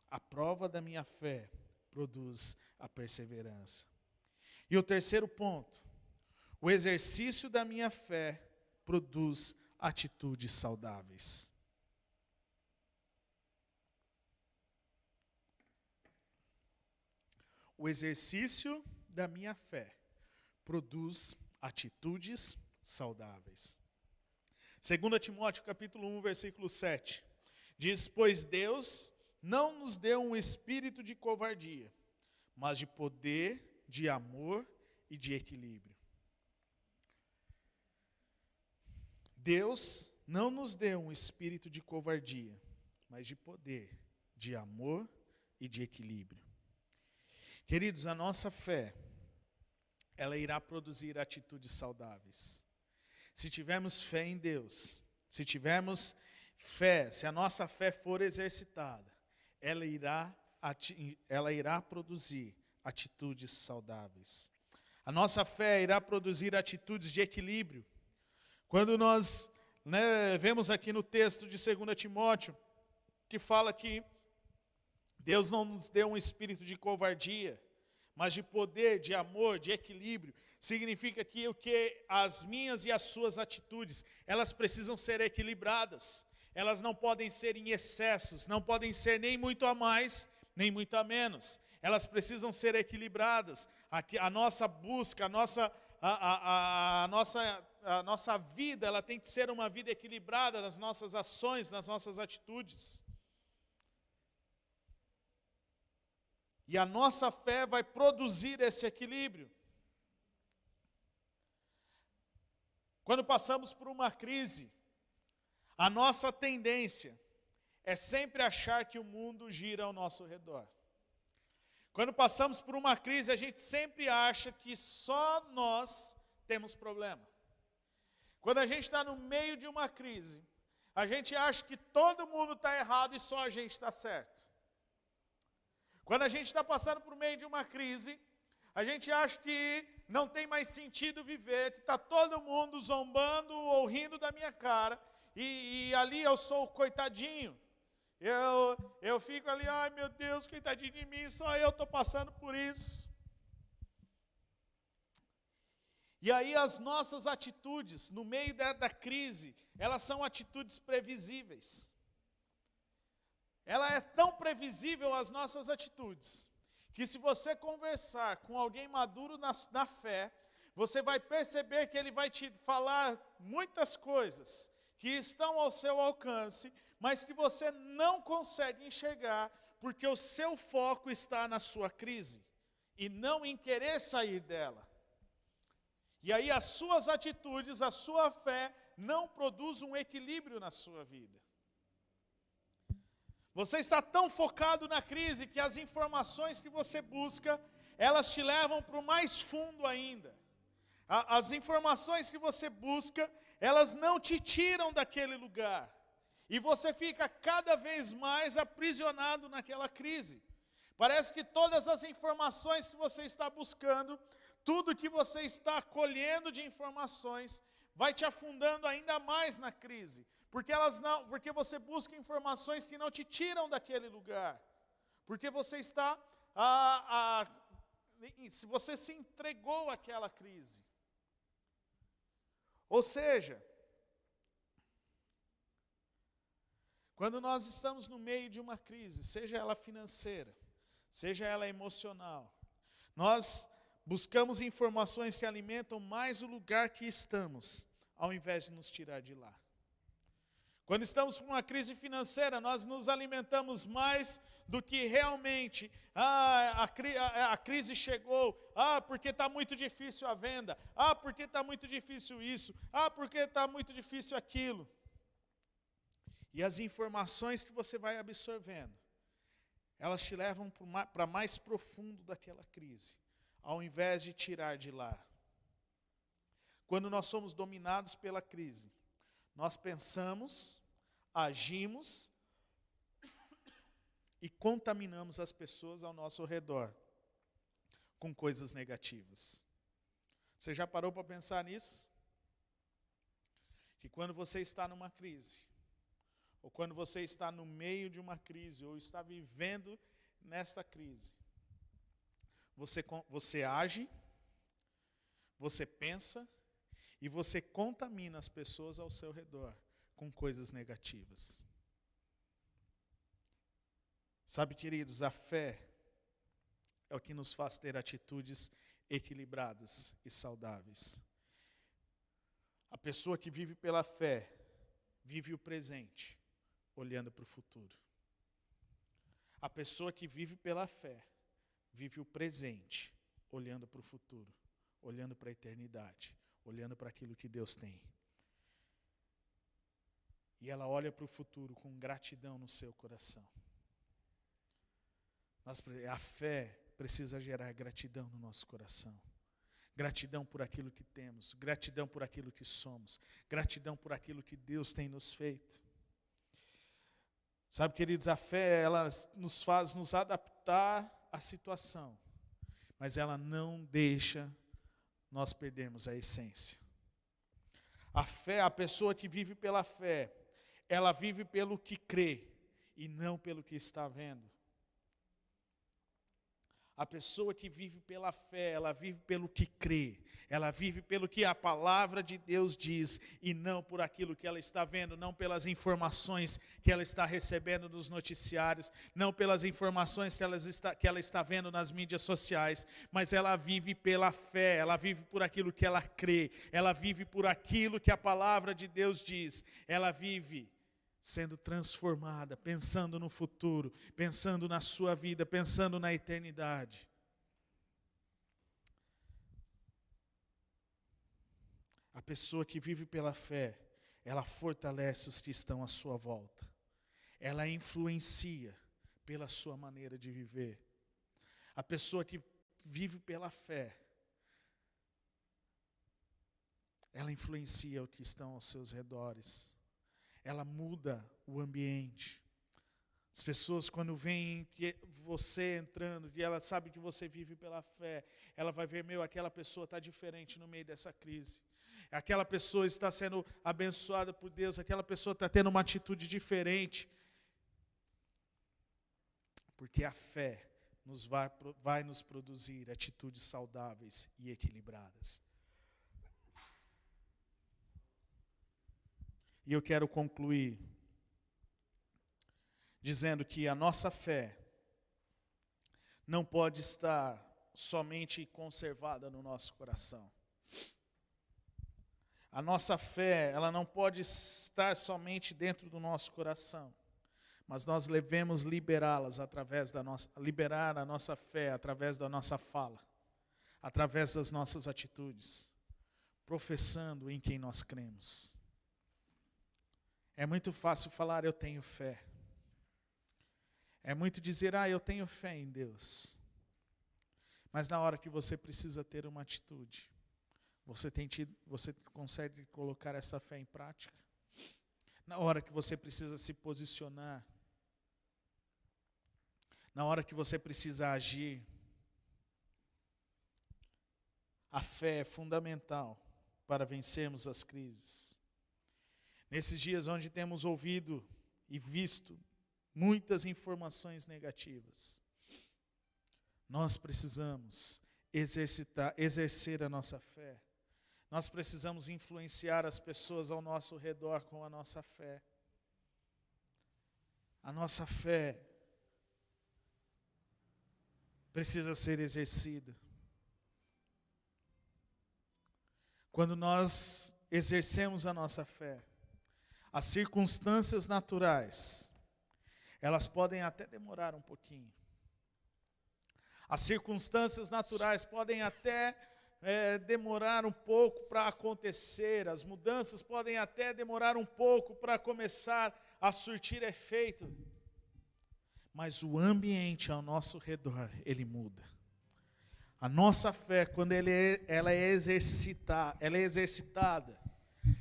A prova da minha fé produz a perseverança. E o terceiro ponto, o exercício da minha fé produz atitudes saudáveis. O exercício da minha fé produz atitudes saudáveis. 2 Timóteo capítulo 1, versículo 7, diz: pois Deus não nos deu um espírito de covardia, mas de poder, de amor e de equilíbrio. Deus não nos deu um espírito de covardia, mas de poder, de amor e de equilíbrio. Queridos, a nossa fé, ela irá produzir atitudes saudáveis. Se tivermos fé em Deus, se tivermos fé, se a nossa fé for exercitada, ela irá produzir atitudes saudáveis. A nossa fé irá produzir atitudes de equilíbrio. Quando nós vemos aqui no texto de 2 Timóteo, que fala que Deus não nos deu um espírito de covardia, mas de poder, de amor, de equilíbrio, significa que as minhas e as suas atitudes, elas precisam ser equilibradas. Elas não podem ser em excessos, não podem ser nem muito a mais, nem muito a menos. Elas precisam ser equilibradas. A nossa busca, a nossa vida, ela tem que ser uma vida equilibrada nas nossas ações, nas nossas atitudes. E a nossa fé vai produzir esse equilíbrio. Quando passamos por uma crise, a nossa tendência é sempre achar que o mundo gira ao nosso redor. Quando passamos por uma crise, a gente sempre acha que só nós temos problema. Quando a gente está no meio de uma crise, a gente acha que todo mundo está errado e só a gente está certo. Quando a gente está passando por meio de uma crise, a gente acha que não tem mais sentido viver, que está todo mundo zombando ou rindo da minha cara, e ali eu sou o coitadinho. Eu fico ali, ai meu Deus, coitadinho de mim, só eu estou passando por isso. E aí as nossas atitudes, no meio da crise, elas são atitudes previsíveis. Ela é tão previsível as nossas atitudes, que se você conversar com alguém maduro na fé, você vai perceber que ele vai te falar muitas coisas que estão ao seu alcance, mas que você não consegue enxergar, porque o seu foco está na sua crise, e não em querer sair dela. E aí as suas atitudes, a sua fé, não produz um equilíbrio na sua vida. Você está tão focado na crise que as informações que você busca, elas te levam para o mais fundo ainda. As informações que você busca, elas não te tiram daquele lugar. E você fica cada vez mais aprisionado naquela crise. Parece que todas as informações que você está buscando, tudo que você está colhendo de informações vai te afundando ainda mais na crise, porque você busca informações que não te tiram daquele lugar, porque você está, você se entregou àquela crise. Ou seja, quando nós estamos no meio de uma crise, seja ela financeira, seja ela emocional, nós buscamos informações que alimentam mais o lugar que estamos, ao invés de nos tirar de lá. Quando estamos com uma crise financeira, nós nos alimentamos mais do que realmente, a crise chegou, porque está muito difícil a venda, porque está muito difícil isso, porque está muito difícil aquilo. E as informações que você vai absorvendo, elas te levam para mais profundo daquela crise, ao invés de tirar de lá. Quando nós somos dominados pela crise, nós pensamos, agimos e contaminamos as pessoas ao nosso redor com coisas negativas. Você já parou para pensar nisso? Que quando você está numa crise, ou quando você está no meio de uma crise, ou está vivendo nesta crise, você age, você pensa e você contamina as pessoas ao seu redor com coisas negativas. Sabe, queridos, a fé é o que nos faz ter atitudes equilibradas e saudáveis. A pessoa que vive pela fé, vive o presente, olhando para o futuro. A pessoa que vive pela fé, vive o presente, olhando para o futuro, olhando para a eternidade, olhando para aquilo que Deus tem. E ela olha para o futuro com gratidão no seu coração. A fé precisa gerar gratidão no nosso coração. Gratidão por aquilo que temos, gratidão por aquilo que somos, gratidão por aquilo que Deus tem nos feito. Sabe, queridos, a fé, ela nos faz nos adaptar à situação, mas ela não deixa nós perdermos a essência. A fé, a pessoa que vive pela fé, ela vive pelo que crê e não pelo que está vendo. A pessoa que vive pela fé, ela vive pelo que crê. Ela vive pelo que a palavra de Deus diz e não por aquilo que ela está vendo, não pelas informações que ela está recebendo nos noticiários, não pelas informações que ela está vendo nas mídias sociais, mas ela vive pela fé, ela vive por aquilo que ela crê, ela vive por aquilo que a palavra de Deus diz, ela vive sendo transformada, pensando no futuro, pensando na sua vida, pensando na eternidade. A pessoa que vive pela fé, ela fortalece os que estão à sua volta. Ela influencia pela sua maneira de viver. A pessoa que vive pela fé, ela influencia os que estão aos seus redores. Ela muda o ambiente. As pessoas, quando veem que você entrando, e ela sabe que você vive pela fé, ela vai ver, aquela pessoa está diferente no meio dessa crise. Aquela pessoa está sendo abençoada por Deus, aquela pessoa está tendo uma atitude diferente. Porque a fé vai nos produzir atitudes saudáveis e equilibradas. E eu quero concluir dizendo que a nossa fé não pode estar somente conservada no nosso coração. A nossa fé, ela não pode estar somente dentro do nosso coração, mas nós devemos liberar a nossa fé através da nossa fala, através das nossas atitudes, professando em quem nós cremos. É muito fácil falar, eu tenho fé. É muito dizer, eu tenho fé em Deus. Mas na hora que você precisa ter uma atitude, você consegue colocar essa fé em prática? Na hora que você precisa se posicionar, na hora que você precisa agir, A fé é fundamental para vencermos as crises. Nesses dias onde temos ouvido e visto muitas informações negativas, nós precisamos exercer a nossa fé. Nós precisamos influenciar as pessoas ao nosso redor com a nossa fé. A nossa fé precisa ser exercida. Quando nós exercemos a nossa fé, as circunstâncias naturais, elas podem até demorar um pouquinho. As circunstâncias naturais podem até demorar um pouco para acontecer, as mudanças podem até demorar um pouco para começar a surtir efeito. Mas o ambiente ao nosso redor, ele muda. A nossa fé, quando ela é exercitada,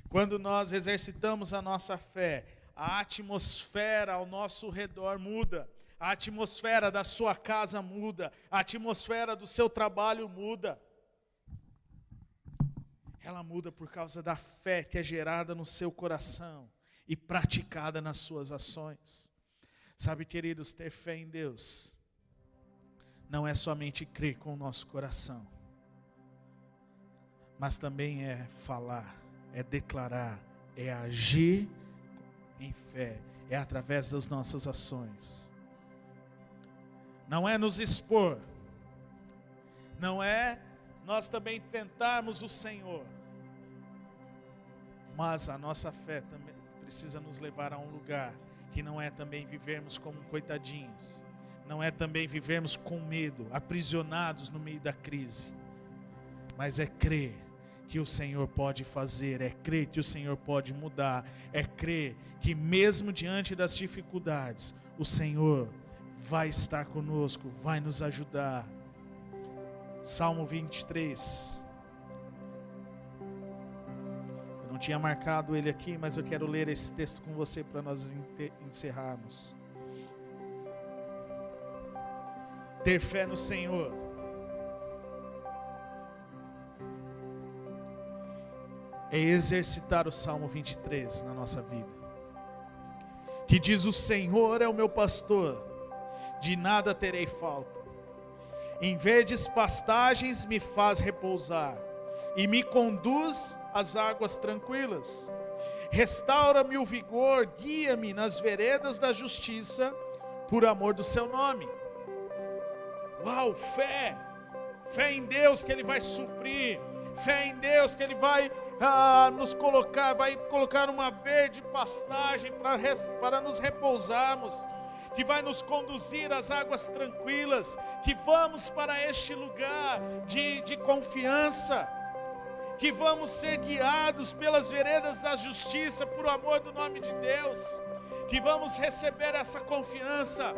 quando nós exercitamos a nossa fé, a atmosfera ao nosso redor muda, a atmosfera da sua casa muda, a atmosfera do seu trabalho muda. Ela muda por causa da fé que é gerada no seu coração e praticada nas suas ações. Sabe, queridos, ter fé em Deus não é somente crer com o nosso coração, mas também é falar, é declarar, é agir em fé, é através das nossas ações. Não é nos expor, não é nós também tentarmos o Senhor, mas a nossa fé também precisa nos levar a um lugar que não é também vivermos como coitadinhos, não é também vivermos com medo, aprisionados no meio da crise, mas é crer que o Senhor pode fazer, é crer que o Senhor pode mudar, é crer que mesmo diante das dificuldades, o Senhor vai estar conosco, vai nos ajudar. Salmo 23. Eu não tinha marcado ele aqui, mas eu quero ler esse texto com você para nós encerrarmos. Ter fé no Senhor é exercitar o Salmo 23 na nossa vida, que diz: o Senhor é o meu pastor, de nada terei falta. Em verdes pastagens me faz repousar, e me conduz às águas tranquilas. Restaura-me o vigor, guia-me nas veredas da justiça, por amor do seu nome. Uau, fé! Fé em Deus que Ele vai suprir, fé em Deus que Ele vai vai colocar uma verde pastagem para nos repousarmos, que vai nos conduzir às águas tranquilas, que vamos para este lugar de confiança, que vamos ser guiados pelas veredas da justiça, por amor do nome de Deus, que vamos receber essa confiança.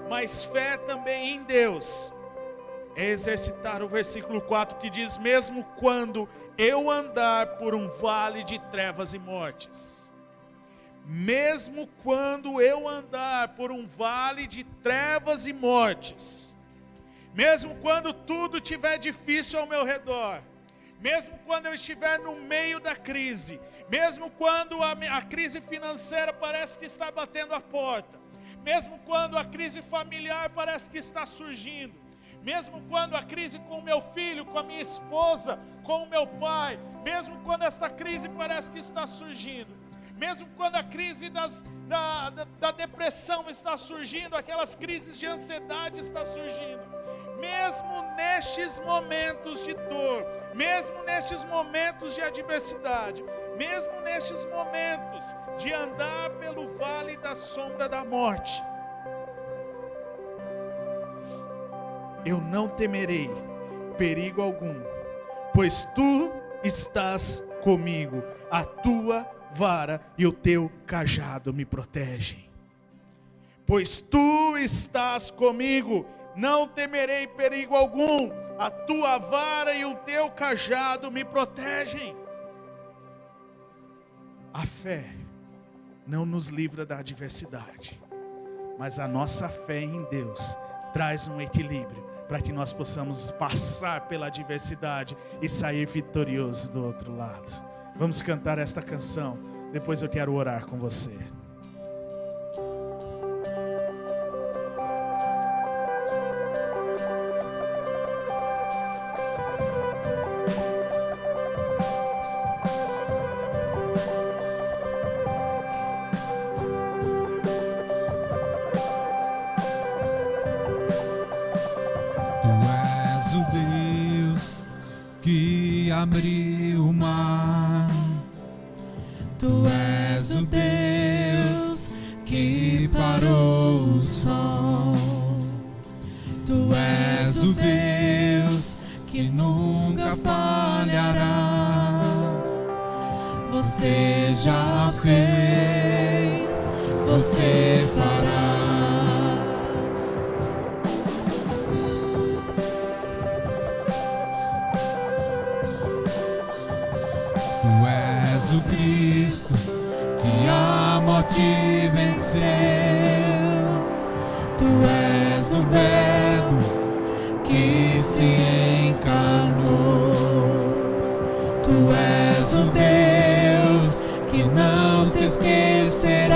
Mas fé também em Deus é exercitar o versículo 4 que diz: mesmo quando eu andar por um vale de trevas e mortes, mesmo quando eu andar por um vale de trevas e mortes, mesmo quando tudo estiver difícil ao meu redor, mesmo quando eu estiver no meio da crise, mesmo quando a crise financeira parece que está batendo a porta, mesmo quando a crise familiar parece que está surgindo, mesmo quando a crise com o meu filho, com a minha esposa, com o meu pai, mesmo quando esta crise parece que está surgindo, mesmo quando a crise da depressão está surgindo, aquelas crises de ansiedade está surgindo, mesmo nestes momentos de dor, mesmo nestes momentos de adversidade, mesmo nestes momentos de andar pelo vale da sombra da morte, eu não temerei perigo algum, pois tu estás comigo, a tua vara e o teu cajado me protegem. Pois tu estás comigo, não temerei perigo algum, a tua vara e o teu cajado me protegem. A fé não nos livra da adversidade, mas a nossa fé em Deus traz um equilíbrio para que nós possamos passar pela adversidade e sair vitorioso do outro lado. Vamos cantar esta canção, depois eu quero orar com você. Abriu o mar, Tu és o Deus que parou o sol, Tu és o Deus que nunca falhará. Você já fez, você fará. O Cristo que a morte venceu, Tu és o Verbo que se encarnou, Tu és o Deus que não se esquecerá.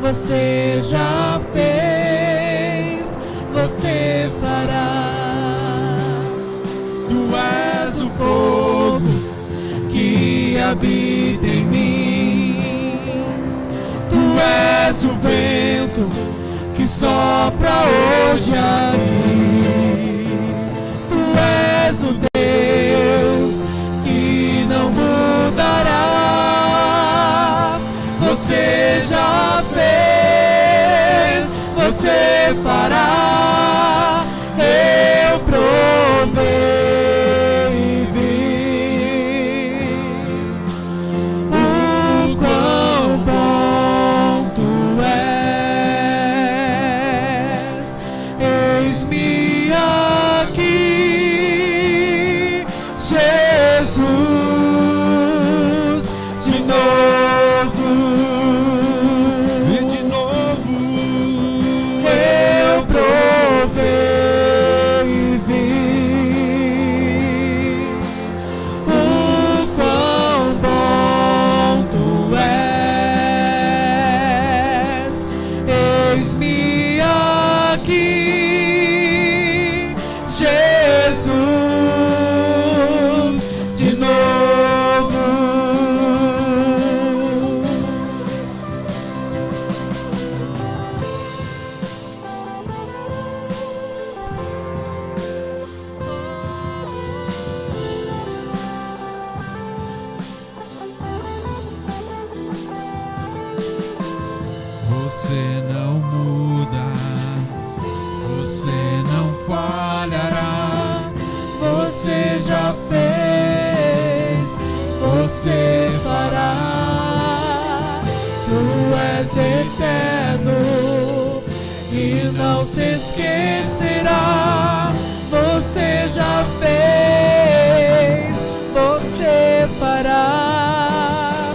Você já fez, você fará. Tu és o fogo que habita em mim, Tu és o vento que sopra hoje aqui, Tu és o Deus que não mudará. Você já fez, você fará. Eu provei. Você não muda, você não falhará. Você já fez, você fará. Tu és eterno e não se esquecerá. Você já fez, você fará.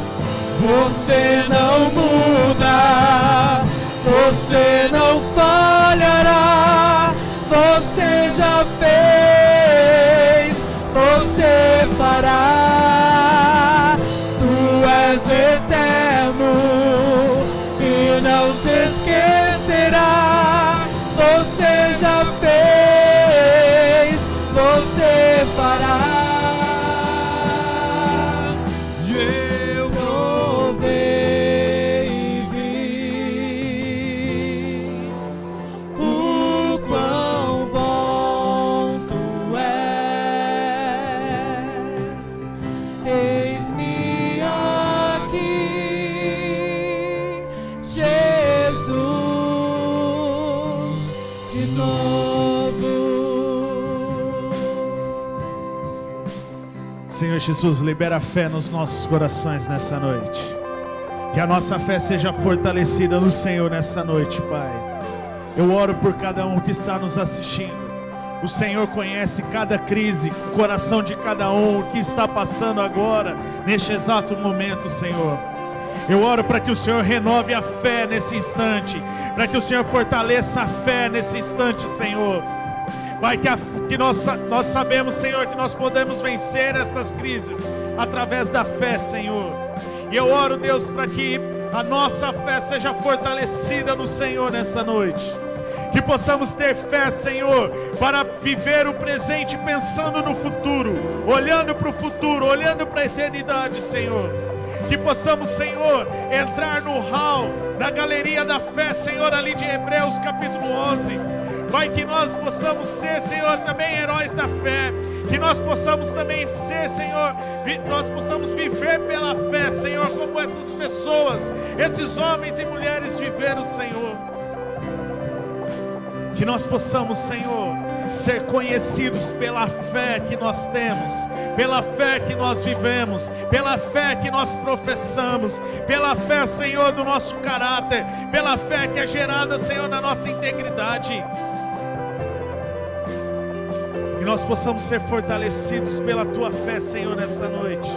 Você não muda, você não falhará. Você já fez, você fará. Tu és eterno e não se esquecerá. Você já fez, você fará. Senhor Jesus, libera fé nos nossos corações nessa noite. Que a nossa fé seja fortalecida no Senhor nessa noite, Pai. Eu oro por cada um que está nos assistindo. O Senhor conhece cada crise, o coração de cada um, o que está passando agora, neste exato momento, Senhor. Eu oro para que o Senhor renove a fé nesse instante, para que o Senhor fortaleça a fé nesse instante, Senhor. Pai, que nós sabemos, Senhor, que nós podemos vencer estas crises através da fé, Senhor. E eu oro, Deus, para que a nossa fé seja fortalecida no Senhor nessa noite. Que possamos ter fé, Senhor, para viver o presente pensando no futuro, olhando para o futuro, olhando para a eternidade, Senhor. Que possamos, Senhor, entrar no hall, na galeria da fé, Senhor, ali de Hebreus capítulo 11. Pai, que nós possamos ser, Senhor, também heróis da fé. Que nós possamos também ser, Senhor, nós possamos viver pela fé, Senhor, como essas pessoas, esses homens e mulheres viveram, Senhor. Que nós possamos, Senhor, ser conhecidos pela fé que nós temos, pela fé que nós vivemos, pela fé que nós professamos, pela fé, Senhor, do nosso caráter, pela fé que é gerada, Senhor, na nossa integridade. Que nós possamos ser fortalecidos pela Tua fé, Senhor, nesta noite.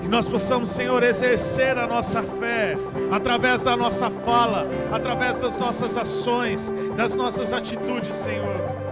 Que nós possamos, Senhor, exercer a nossa fé através da nossa fala, através das nossas ações, das nossas atitudes, Senhor.